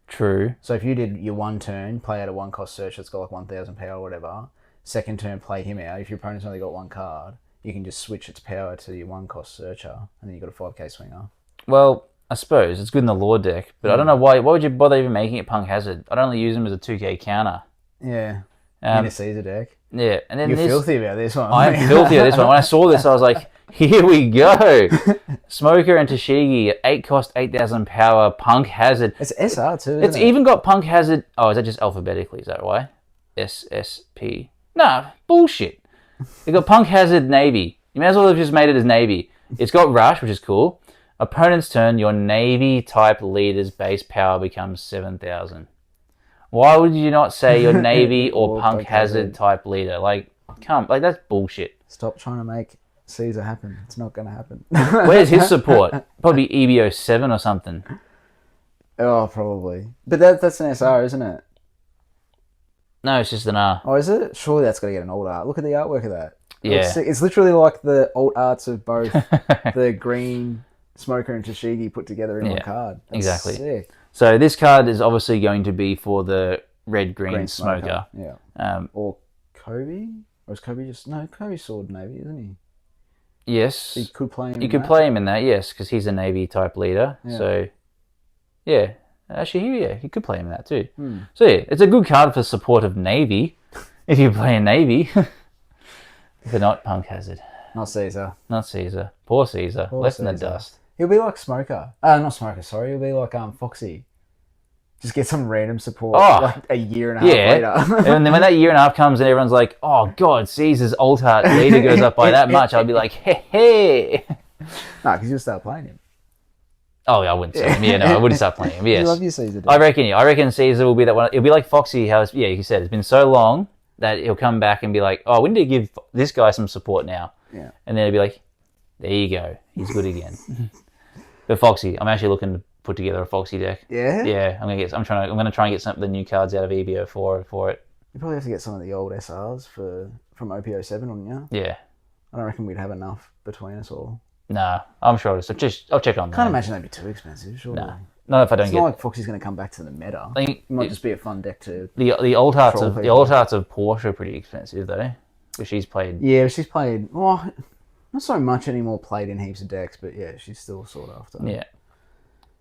[SPEAKER 1] True.
[SPEAKER 2] So if you did your 1 turn, play out a 1-cost searcher that's got like 1,000 power or whatever, 2nd turn play him out. If your opponent's only got 1 card, you can just switch its power to your 1-cost searcher, and then you've got a 5k swinger.
[SPEAKER 1] Well, I suppose it's good in the lore deck, but I don't know why. Why would you bother even making it Punk Hazard? I'd only use him as a 2k counter.
[SPEAKER 2] Yeah. In a Caesar deck.
[SPEAKER 1] Yeah, and then
[SPEAKER 2] you're filthy about this one.
[SPEAKER 1] I'm filthy about this one. When I saw this, I was like, "Here we go!" Smoker and Tashigi, 8-cost, 8,000 power, Punk Hazard.
[SPEAKER 2] It's SR too.
[SPEAKER 1] It's even got Punk Hazard. Oh, is that just alphabetically? Is that why? SSP. Nah, bullshit. It got Punk Hazard Navy. You may as well have just made it as Navy. It's got Rush, which is cool. Opponent's turn, your Navy type leader's base power becomes 7,000. Why would you not say your Navy or Punk Hazard type leader? Like, that's bullshit.
[SPEAKER 2] Stop trying to make Caesar happen. It's not going to happen.
[SPEAKER 1] Where's his support? Probably EBO 7 or something.
[SPEAKER 2] Oh, probably. But that's an SR, isn't it?
[SPEAKER 1] No, it's just an R.
[SPEAKER 2] Oh, is it? Surely that's got to get an alt art. Look at the artwork of that.
[SPEAKER 1] Yeah.
[SPEAKER 2] It's literally like the alt arts of both the green Smoker and Tashigi put together in one card. That's
[SPEAKER 1] exactly.
[SPEAKER 2] Sick.
[SPEAKER 1] So this card is obviously going to be for the red-green Smoker.
[SPEAKER 2] Yeah. Or Kobe? Or is Kobe just... No, Kobe's Sword Navy, isn't he?
[SPEAKER 1] Yes.
[SPEAKER 2] So you could play him
[SPEAKER 1] You
[SPEAKER 2] in
[SPEAKER 1] could
[SPEAKER 2] that.
[SPEAKER 1] play him in that, yes, because he's a Navy type leader.
[SPEAKER 2] Yeah.
[SPEAKER 1] So, yeah. Actually, yeah, you could play him in that too.
[SPEAKER 2] Hmm.
[SPEAKER 1] So, yeah, it's a good card for support of Navy if you play in Navy. But not Punk Hazard.
[SPEAKER 2] Not Caesar.
[SPEAKER 1] Not Caesar. Poor Caesar.
[SPEAKER 2] Poor
[SPEAKER 1] Left in the
[SPEAKER 2] Caesar.
[SPEAKER 1] dust.
[SPEAKER 2] He'll be like Smoker. Not Smoker, sorry. He'll be like Foxy. Just get some random support like a year and a half later.
[SPEAKER 1] And then when that year and a half comes and everyone's like, oh, God, Caesar's alt art leader goes up by that much, I'll be like, hey.
[SPEAKER 2] No, because you'll start playing him.
[SPEAKER 1] Oh, yeah, I wouldn't say him. Yeah, no, I wouldn't start playing him. Yes.
[SPEAKER 2] You love your Caesar, dude.
[SPEAKER 1] I reckon Caesar will be that one. It'll be like Foxy, how it's, you said, it's been so long that he'll come back and be like, oh, we need to give this guy some support now.
[SPEAKER 2] Yeah.
[SPEAKER 1] And then he'll be like, there you go. He's good again. But Foxy, I'm actually looking to put together a Foxy deck.
[SPEAKER 2] Yeah?
[SPEAKER 1] Yeah, I'm gonna try and get some of the new cards out of EBO4 for it.
[SPEAKER 2] You probably have to get some of the old SRs from OP07, wouldn't you?
[SPEAKER 1] Yeah.
[SPEAKER 2] I don't reckon we'd have enough between us all.
[SPEAKER 1] Nah, I'm sure. I'll check on that.
[SPEAKER 2] Can't imagine they'd be too expensive, surely.
[SPEAKER 1] Nah. Not if I don't
[SPEAKER 2] It's
[SPEAKER 1] get.
[SPEAKER 2] not like Foxy's going to come back to the meta.
[SPEAKER 1] I think
[SPEAKER 2] It might just be a fun deck to...
[SPEAKER 1] the old hearts
[SPEAKER 2] troll
[SPEAKER 1] of the
[SPEAKER 2] people.
[SPEAKER 1] old hearts of Porsche are pretty expensive though, but she's played.
[SPEAKER 2] Yeah, she's played... Well, not so much anymore played in heaps of decks, but yeah, she's still sought after.
[SPEAKER 1] Yeah.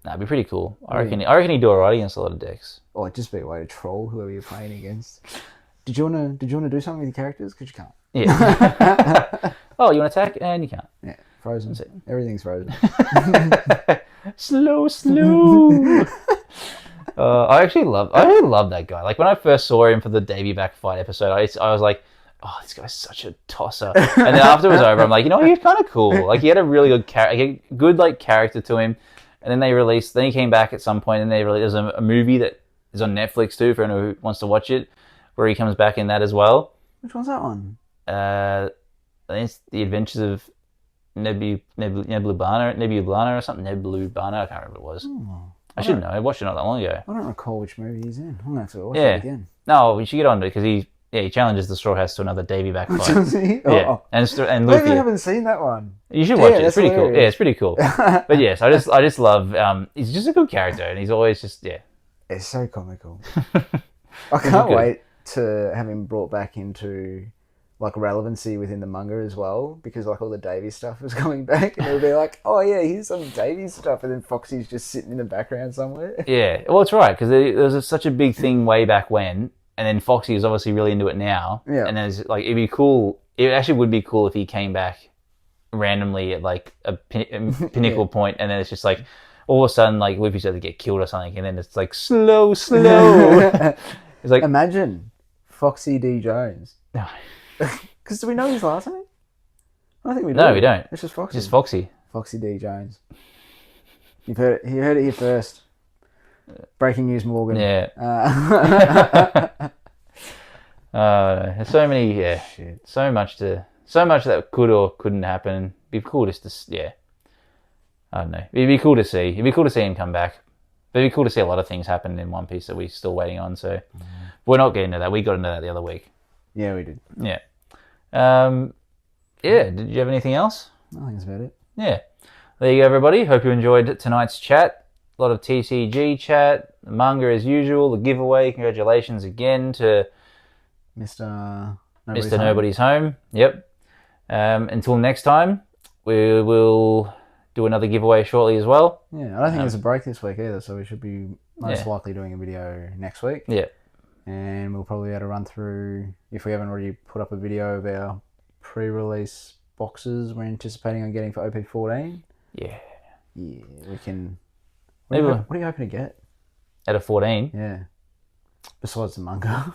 [SPEAKER 1] That'd be pretty cool. I reckon he'd do alright against a lot of decks.
[SPEAKER 2] Or it'd just be a way to troll whoever you're playing against. Did you want to do something with your characters? Because you can't.
[SPEAKER 1] Yeah. Oh, you want to attack? And you can't.
[SPEAKER 2] Yeah, frozen. Everything's frozen.
[SPEAKER 1] Slow. I really love that guy. Like when I first saw him for the Davy Back Fight episode, I was like, oh, this guy's such a tosser. And then after it was over, I'm like, you know, he's kind of cool. Like he had a really good character to him. And then he came back at some point, and there's a movie that is on Netflix too for anyone who wants to watch it, where he comes back in that as well.
[SPEAKER 2] Which one's that one?
[SPEAKER 1] I think it's The Adventures of Neblubana or something. Neblubana, I can't remember what it was.
[SPEAKER 2] Oh,
[SPEAKER 1] I should know. I watched it not that long ago.
[SPEAKER 2] I don't recall which movie he's in. I'm going to have to watch it again.
[SPEAKER 1] No, we should get on to it because he challenges the Straw Hats to another Davy Back fight.
[SPEAKER 2] Does he?
[SPEAKER 1] Yeah,
[SPEAKER 2] Oh.
[SPEAKER 1] and
[SPEAKER 2] Maybe I
[SPEAKER 1] Luffy.
[SPEAKER 2] haven't seen that one.
[SPEAKER 1] You should watch it. It's
[SPEAKER 2] that's
[SPEAKER 1] pretty cool.
[SPEAKER 2] hilarious.
[SPEAKER 1] Yeah, it's pretty cool. But yes, I just love. He's just a good character, and he's always just
[SPEAKER 2] It's so comical. I can't wait to have him brought back into like relevancy within the manga as well, because like all the Davy stuff is coming back, and it'll be like, oh yeah, here's some Davy stuff, and then Foxy's just sitting in the background somewhere.
[SPEAKER 1] Yeah, well, it's right because there was such a big thing way back when, and then Foxy is obviously really into it now.
[SPEAKER 2] Yeah.
[SPEAKER 1] And then it's like it'd be cool. It actually would be cool if he came back randomly at like a pinnacle point, and then it's just like all of a sudden like Luffy's about to get killed or something, and then it's like slow. It's like
[SPEAKER 2] Imagine Foxy D. Jones.
[SPEAKER 1] no,
[SPEAKER 2] Because do we know his last name? I think we do.
[SPEAKER 1] No, we don't.
[SPEAKER 2] It's just Foxy.
[SPEAKER 1] just Foxy.
[SPEAKER 2] Foxy D. Jones. You heard it here first. Breaking news, Morgan.
[SPEAKER 1] Yeah. There's so many. Yeah.
[SPEAKER 2] Shit.
[SPEAKER 1] So much that could or couldn't happen. It'd be cool just to I don't know. It'd be cool to see. It'd be cool to see him come back. But it'd be cool to see a lot of things happen in One Piece that we're still waiting on. So we're not getting into that. We got into that the other week.
[SPEAKER 2] Yeah, we did.
[SPEAKER 1] Yeah. Yeah. Did you have anything else?
[SPEAKER 2] I think that's about it.
[SPEAKER 1] Yeah. There you go, everybody. Hope you enjoyed tonight's chat. A lot of TCG chat. The manga as usual. The giveaway. Congratulations again to
[SPEAKER 2] Mr.
[SPEAKER 1] Nobody's Home. Yep. Until next time, we will do another giveaway shortly as well.
[SPEAKER 2] Yeah, I don't think there's a break this week either, so we should be most likely doing a video next week.
[SPEAKER 1] Yeah.
[SPEAKER 2] And we'll probably be able to run through, if we haven't already put up a video of our pre-release boxes we're anticipating on getting for OP14.
[SPEAKER 1] Yeah.
[SPEAKER 2] Yeah, we can...
[SPEAKER 1] Maybe
[SPEAKER 2] What are you hoping to get?
[SPEAKER 1] out of 14.
[SPEAKER 2] Yeah. Besides the manga.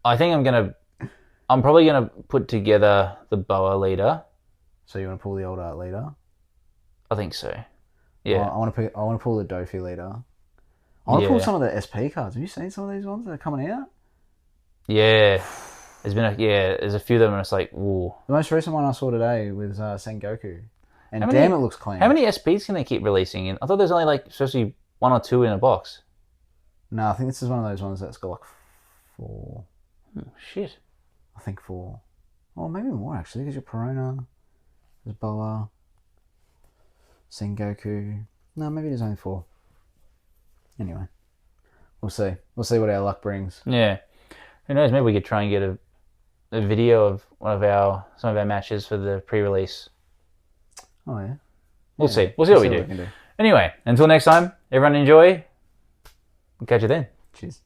[SPEAKER 1] I think I'm probably gonna put together the Boa leader.
[SPEAKER 2] So you want to pull the old art leader?
[SPEAKER 1] I think so. Yeah.
[SPEAKER 2] I want to pull the Dofi leader. I want to pull some of the SP cards. Have you seen some of these ones that are coming out?
[SPEAKER 1] Yeah. There's a few of them and it's like, ooh.
[SPEAKER 2] The most recent one I saw today was Sengoku. And
[SPEAKER 1] How many-
[SPEAKER 2] damn, it looks clean.
[SPEAKER 1] How many SPs can they keep releasing? I thought there's only like supposed to be 1 or 2 in a box.
[SPEAKER 2] No, I think this is one of those ones that's got like 4.
[SPEAKER 1] Oh, shit.
[SPEAKER 2] I think 4. Oh, maybe more actually, because your Perona, there's Boa, Sengoku. No, maybe there's only 4. Anyway, we'll see. We'll see what our luck brings.
[SPEAKER 1] Yeah. Who knows? Maybe we could try and get a video of some of our matches for the pre-release.
[SPEAKER 2] Oh yeah.
[SPEAKER 1] We'll see. We'll see what we do. Anyway, until next time, everyone enjoy. We'll catch you then.
[SPEAKER 2] Cheers.